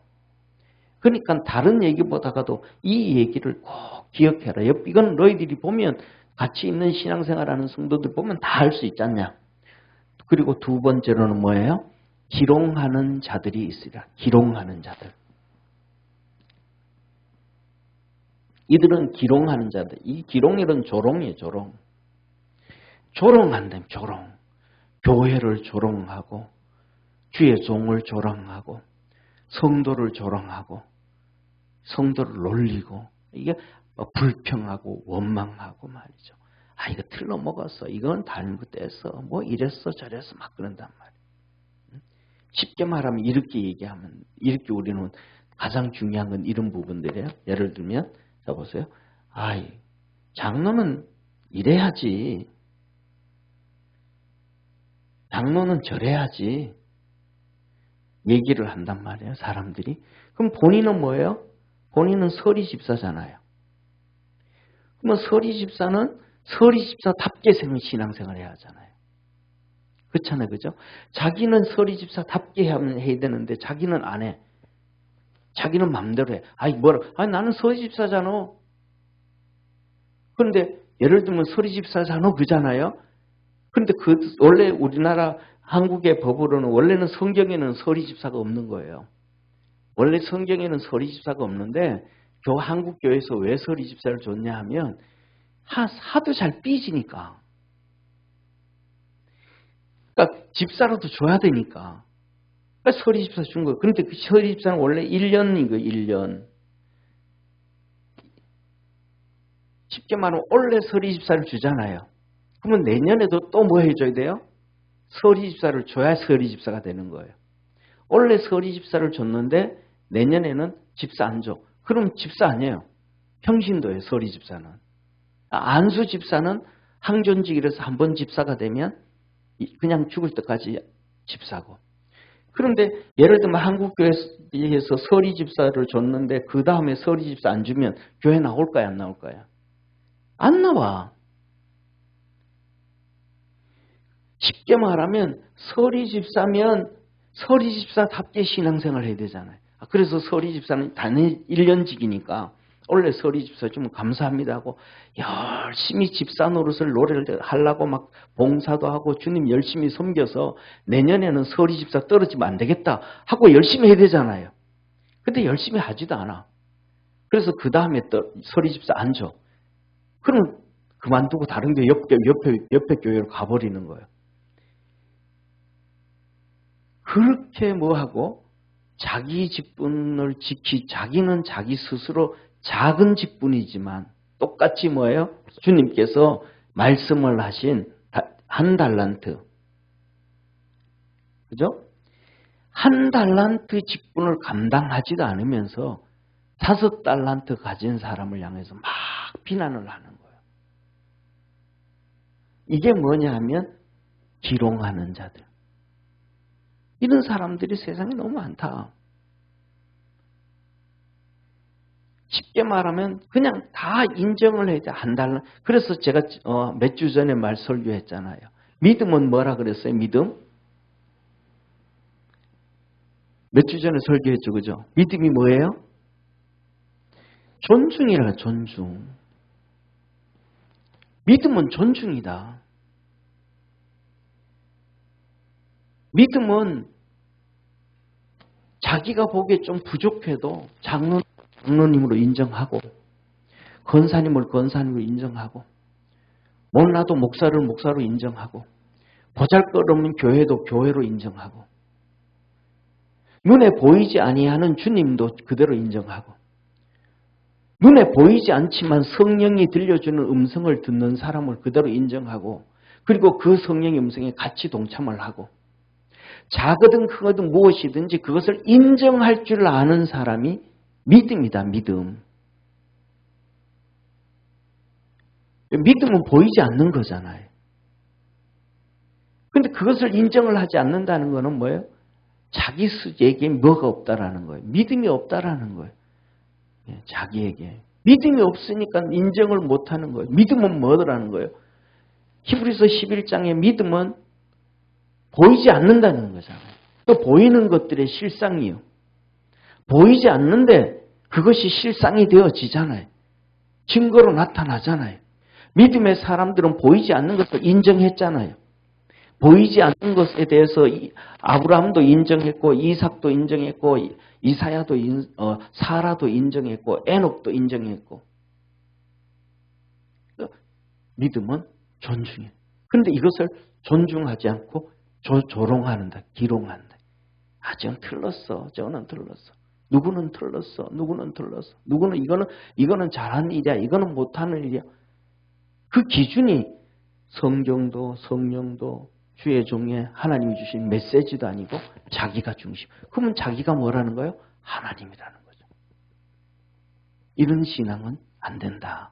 그러니까 다른 얘기보다가도 이 얘기를 꼭 기억해라. 이건 너희들이 보면 같이 있는 신앙생활하는 성도들 보면 다 알 수 있지 않냐. 그리고 두 번째로는 뭐예요? 기롱하는 자들이 있으리라. 기롱하는 자들. 이들은 기롱하는 자들. 이 기롱이란 조롱이에요. 조롱. 조롱한다면 조롱. 교회를 조롱하고 주의 종을 조롱하고 성도를 조롱하고 성도를 놀리고 이게 불평하고 원망하고 말이죠. 이거 틀려 먹었어. 이건 잘못됐어. 뭐 이랬어 저랬어 막 그런단 말이에요. 쉽게 말하면 이렇게 우리는 가장 중요한 건 이런 부분들이에요. 예를 들면 자 보세요. 장로는 이래야지. 장로는 저래야지. 얘기를 한단 말이에요. 사람들이. 그럼 본인은 뭐예요? 본인은 서리 집사잖아요. 그러면 서리 집사는 서리 집사답게 신앙생활을 해야 하잖아요. 그렇잖아요. 그죠? 자기는 서리 집사답게 해야 되는데 자기는 안 해. 자기는 마음대로 해. 나는 서리 집사잖아. 그런데 예를 들면 서리 집사잖아 그러잖아요. 그런데 원래 우리나라 한국의 법으로는 원래는 성경에는 서리 집사가 없는 거예요. 원래 성경에는 서리 집사가 없는데 한국 교회에서 왜 서리 집사를 줬냐 하면 하도 잘 삐지니까. 그러니까 집사라도 줘야 되니까. 그러니까 서리 집사 준 거예요. 그런데 그 서리 집사는 원래 1년인 거예요. 1년. 쉽게 말하면 원래 서리 집사를 주잖아요. 그러면 내년에도 또 뭐 해줘야 돼요? 서리 집사를 줘야 서리 집사가 되는 거예요. 원래 서리 집사를 줬는데 내년에는 집사 안 줘. 그럼 집사 아니에요. 평신도예요. 서리 집사는. 안수 집사는 항존직이라서 한 번 집사가 되면 그냥 죽을 때까지 집사고. 그런데 예를 들면 한국교회에서 서리 집사를 줬는데 그 다음에 서리 집사 안 주면 교회 나올까요? 안 나올까요? 안 나와. 쉽게 말하면 서리 집사면 서리 집사답게 신앙생활을 해야 되잖아요. 그래서 서리 집사는 단위 1년직이니까 원래 서리 집사 주면 감사합니다 하고 열심히 집사 노릇을 노래를 하려고 막 봉사도 하고 주님 열심히 섬겨서 내년에는 서리 집사 떨어지면 안 되겠다 하고 열심히 해야 되잖아요. 근데 열심히 하지도 않아. 그래서 그 다음에 또 서리 집사 안 줘. 그럼 그만두고 다른 교회 옆에 교회로 가버리는 거예요. 그렇게 뭐하고 자기 직분을 자기는 자기 스스로 작은 직분이지만 똑같이 뭐예요? 주님께서 말씀을 하신 한 달란트. 그죠? 한 달란트 직분을 감당하지도 않으면서 5달란트 가진 사람을 향해서 막 비난을 하는 거예요. 이게 뭐냐 하면 기롱하는 자들. 이런 사람들이 세상에 너무 많다. 쉽게 말하면 그냥 다 인정을 해야 돼. 한 달러. 그래서 제가 몇 주 전에 말 설교했잖아요. 믿음은 뭐라 그랬어요? 믿음? 몇 주 전에 설교했죠. 그죠? 믿음이 뭐예요? 존중이라 존중. 믿음은 존중이다. 믿음은 자기가 보기에 좀 부족해도 장로님으로 인정하고 권사님을 권사님으로 인정하고 몰라도 목사를 목사로 인정하고 보잘것없는 교회도 교회로 인정하고 눈에 보이지 아니하는 주님도 그대로 인정하고 눈에 보이지 않지만 성령이 들려주는 음성을 듣는 사람을 그대로 인정하고 그리고 그 성령의 음성에 같이 동참을 하고 작거든 크거든 무엇이든지 그것을 인정할 줄 아는 사람이 믿음이다. 믿음. 믿음은 보이지 않는 거잖아요. 그런데 그것을 인정을 하지 않는다는 것은 뭐예요? 자기에게 뭐가 없다라는 거예요. 믿음이 없다라는 거예요. 자기에게. 믿음이 없으니까 인정을 못하는 거예요. 믿음은 뭐더라는 거예요? 히브리서 11장의 믿음은 보이지 않는다는 거잖아요. 또 보이는 것들의 실상이요. 보이지 않는데 그것이 실상이 되어지잖아요. 증거로 나타나잖아요. 믿음의 사람들은 보이지 않는 것을 인정했잖아요. 보이지 않는 것에 대해서 아브라함도 인정했고 이삭도 인정했고 이사야도 사라도 인정했고 에녹도 인정했고 믿음은 존중해. 그런데 이것을 존중하지 않고 조롱하는다. 기롱한다. 아, 저는 틀렸어. 저는 틀렸어. 누구는 틀렸어. 누구는 틀렸어. 누구는 이거는 잘하는 일이야. 이거는 못하는 일이야. 그 기준이 성경도 성령도 주의 종에 하나님이 주신 메시지도 아니고 자기가 중심. 그러면 자기가 뭐라는 거예요? 하나님이라는 거죠. 이런 신앙은 안 된다.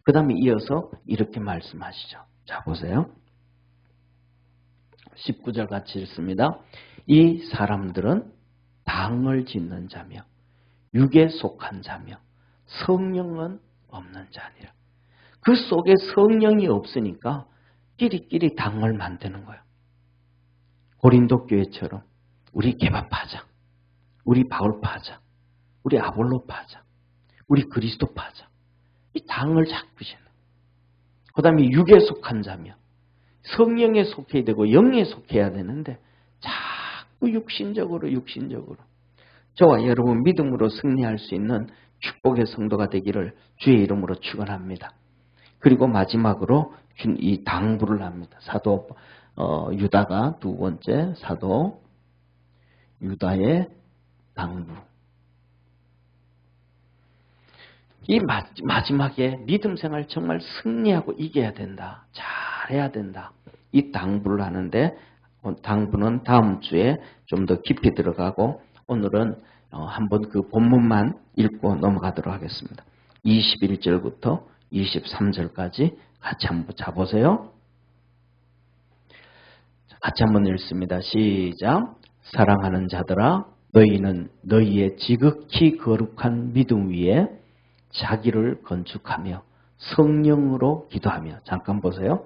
그 다음에 이어서 이렇게 말씀하시죠. 자, 보세요. 19절 같이 읽습니다. 이 사람들은 당을 짓는 자며 육에 속한 자며 성령은 없는 자니라. 그 속에 성령이 없으니까 끼리끼리 당을 만드는 거예요. 고린도 교회처럼 우리 개바파자, 우리 바울파자, 우리 아볼로파자, 우리 그리스도파자 이 당을 자꾸 짓는. 그 다음에 육에 속한 자며 성령에 속해야 되고 영에 속해야 되는데 자꾸 육신적으로 저와 여러분 믿음으로 승리할 수 있는 축복의 성도가 되기를 주의 이름으로 축원합니다. 그리고 마지막으로 이 당부를 합니다. 사도 유다가 두 번째 사도 유다의 당부. 이 마지막에 믿음 생활 정말 승리하고 이겨야 된다. 잘해야 된다. 이 당부를 하는데 당부는 다음 주에 좀 더 깊이 들어가고 오늘은 한번 그 본문만 읽고 넘어가도록 하겠습니다. 21절부터 23절까지 같이 한번 자보세요. 같이 한번 읽습니다. 시작. 사랑하는 자들아 너희는 너희의 지극히 거룩한 믿음 위에 자기를 건축하며 성령으로 기도하며. 잠깐 보세요.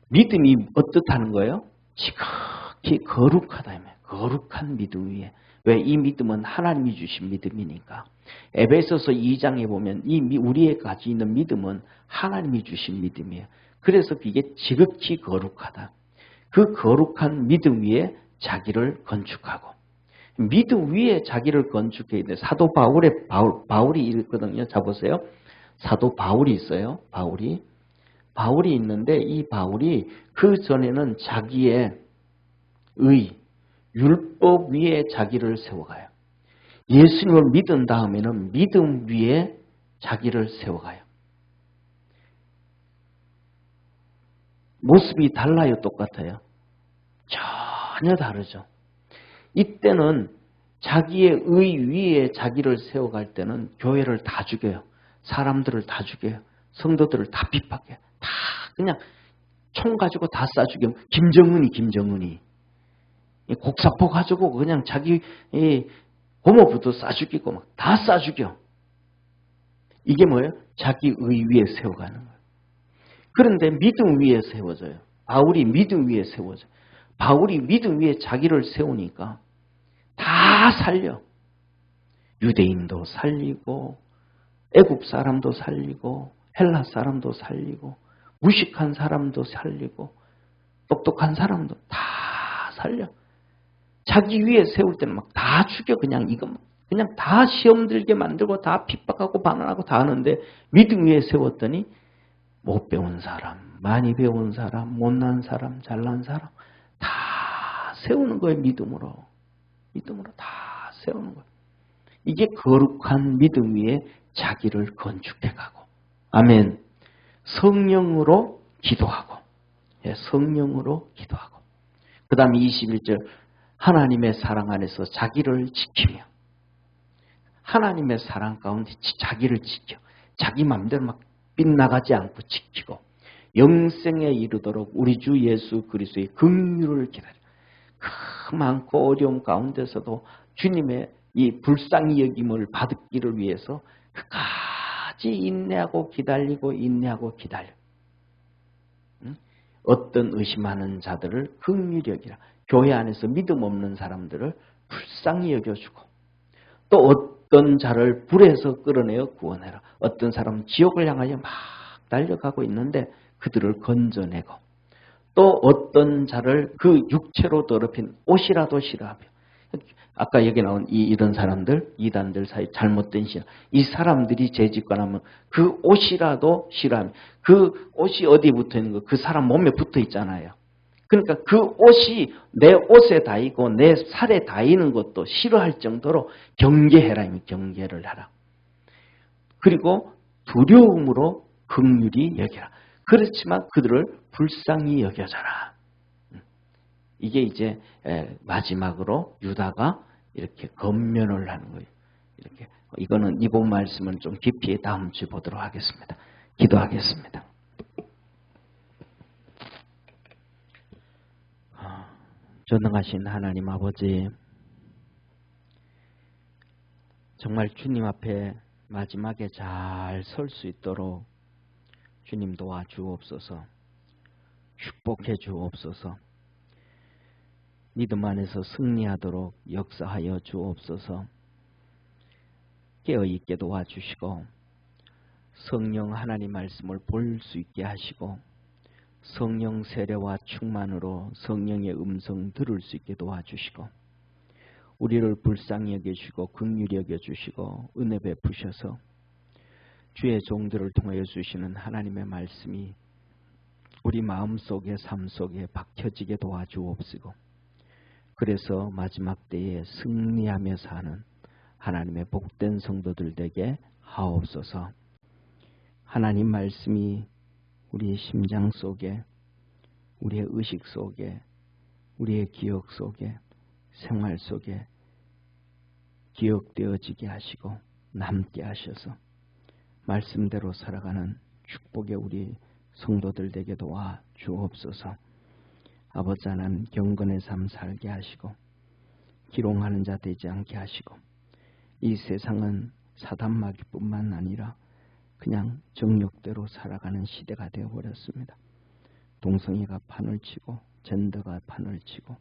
믿음이 어떻다는 거예요? 지극히 거룩하다. 거룩한 믿음 위에. 왜? 이 믿음은 하나님이 주신 믿음이니까. 에베소서 2장에 보면 우리의 가지고 있는 믿음은 하나님이 주신 믿음이에요. 그래서 그게 지극히 거룩하다. 그 거룩한 믿음 위에 자기를 건축하고 믿음 위에 자기를 건축해야 돼. 사도 바울이 있거든요. 자 보세요. 사도 바울이 있어요. 바울이 있는데 이 바울이 그 전에는 자기의 율법 위에 자기를 세워가요. 예수님을 믿은 다음에는 믿음 위에 자기를 세워가요. 모습이 달라요? 똑같아요? 전혀 다르죠. 이때는 자기의 의 위에 자기를 세워갈 때는 교회를 다 죽여요. 사람들을 다 죽여요. 성도들을 다 핍박해요. 다 그냥 총 가지고 다 쏴 죽여. 김정은이 곡사포 가지고 그냥 자기 고모부도 쏴 죽이고 막 다 쏴 죽여. 이게 뭐예요? 자기 의 위에 세워가는 거예요. 그런데 믿음 위에 세워져요. 바울이 믿음 위에 세워져요. 바울이 믿음 위에 자기를 세우니까 다 살려. 유대인도 살리고 애굽 사람도 살리고 헬라 사람도 살리고 무식한 사람도 살리고 똑똑한 사람도 다 살려. 자기 위에 세울 때는 막 다 죽여. 그냥 다 시험 들게 만들고 다 핍박하고 반환하고 다 하는데 믿음 위에 세웠더니 못 배운 사람, 많이 배운 사람, 못난 사람, 잘난 사람 다 세우는 거예요. 믿음으로 다 세우는 거예요. 이게 거룩한 믿음 위에 자기를 건축해가고, 아멘. 성령으로 기도하고, 성령으로 기도하고. 그 다음에 21절, 하나님의 사랑 안에서 자기를 지키며, 하나님의 사랑 가운데 자기를 지켜. 자기 마음대로 막 빗나가지 않고 지키고, 영생에 이르도록 우리 주 예수 그리스도의 긍휼을 기다려. 그 많고 어려움 가운데서도 주님의 이 불쌍히 여김을 받기를 위해서 끝까지 인내하고 기다리고 인내하고 기다려. 어떤 의심하는 자들을 긍휼히 여기라. 교회 안에서 믿음 없는 사람들을 불쌍히 여겨주고, 또 어떤 자를 불에서 끌어내어 구원해라. 어떤 사람은 지옥을 향하여 막 달려가고 있는데 그들을 건져내고, 또 어떤 자를 그 육체로 더럽힌 옷이라도 싫어하며, 아까 여기 나온 이런 사람들, 이단들 사이 잘못된 신앙, 이 사람들이 재직관하면 그 옷이라도 싫어하며, 그 옷이 어디 붙어 있는 거, 그 사람 몸에 붙어 있잖아요. 그러니까 그 옷이 내 옷에 닿이고 내 살에 닿이는 것도 싫어할 정도로 경계해라. 경계를 하라. 그리고 두려움으로 긍휼히 여겨라. 그렇지만 그들을 불쌍히 여겨져라. 이게 이제 마지막으로 유다가 이렇게 권면을 하는 거예요. 이렇게 이거는 이번 말씀은 좀 깊이 다음 주에 보도록 하겠습니다. 기도하겠습니다. 전능하신 하나님 아버지, 정말 주님 앞에 마지막에 잘 설 수 있도록 주님 도와주옵소서. 축복해 주옵소서. 믿음 안에서 승리하도록 역사하여 주옵소서. 깨어있게 도와주시고 성령 하나님 말씀을 볼 수 있게 하시고 성령 세례와 충만으로 성령의 음성 들을 수 있게 도와주시고 우리를 불쌍히 여겨주시고 긍휼히 여겨주시고 은혜 베푸셔서 주의 종들을 통하여 주시는 하나님의 말씀이 우리 마음속에 삶 속에 박혀지게 도와주옵시고 그래서 마지막 때에 승리하며 사는 하나님의 복된 성도들 되게 하옵소서. 하나님 말씀이 우리의 심장 속에, 우리의 의식 속에, 우리의 기억 속에, 생활 속에 기억되어지게 하시고 남게 하셔서 말씀대로 살아가는 축복의 우리 성도들 되게 도와 주옵소서. 아버지 하나님 경건의 삶 살게 하시고 기롱하는 자 되지 않게 하시고 이 세상은 사단마귀뿐만 아니라 그냥 정욕대로 살아가는 시대가 되어버렸습니다. 동성애가 판을 치고 젠더가 판을 치고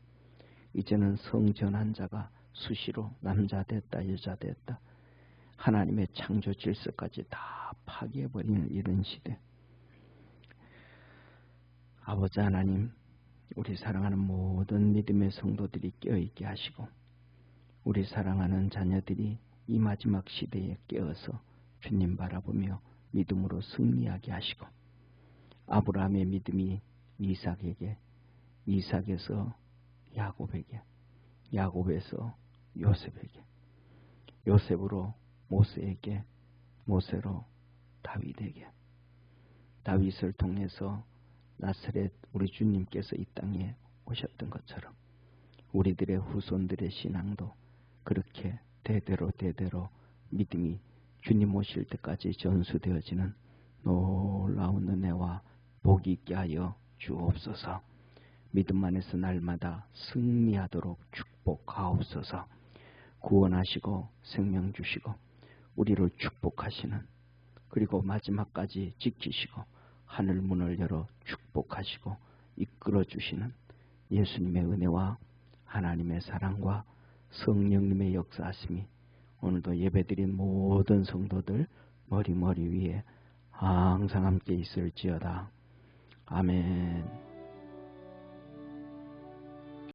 이제는 성전환 자가 수시로 남자 됐다 여자 됐다 하나님의 창조 질서까지 다 파괴해버리는 이런 시대. 아버지 하나님, 우리 사랑하는 모든 믿음의 성도들이 깨어있게 하시고 우리 사랑하는 자녀들이 이 마지막 시대에 깨어서 주님 바라보며 믿음으로 승리하게 하시고 아브라함의 믿음이 이삭에게, 이삭에서 야곱에게, 야곱에서 요셉에게, 요셉으로 모세에게, 모세로 다윗에게, 다윗을 통해서 나사렛 우리 주님께서 이 땅에 오셨던 것처럼 우리들의 후손들의 신앙도 그렇게 대대로 믿음이 주님 오실 때까지 전수되어지는 놀라운 은혜와 복이 있게 하여 주옵소서. 믿음 안에서 날마다 승리하도록 축복하옵소서. 구원하시고 생명 주시고 우리를 축복하시는, 그리고 마지막까지 지키시고 하늘 문을 열어 축복하시고 이끌어 주시는 예수님의 은혜와 하나님의 사랑과 성령님의 역사하심이 오늘도 예배드린 모든 성도들 머리 위에 항상 함께 있을지어다. 아멘.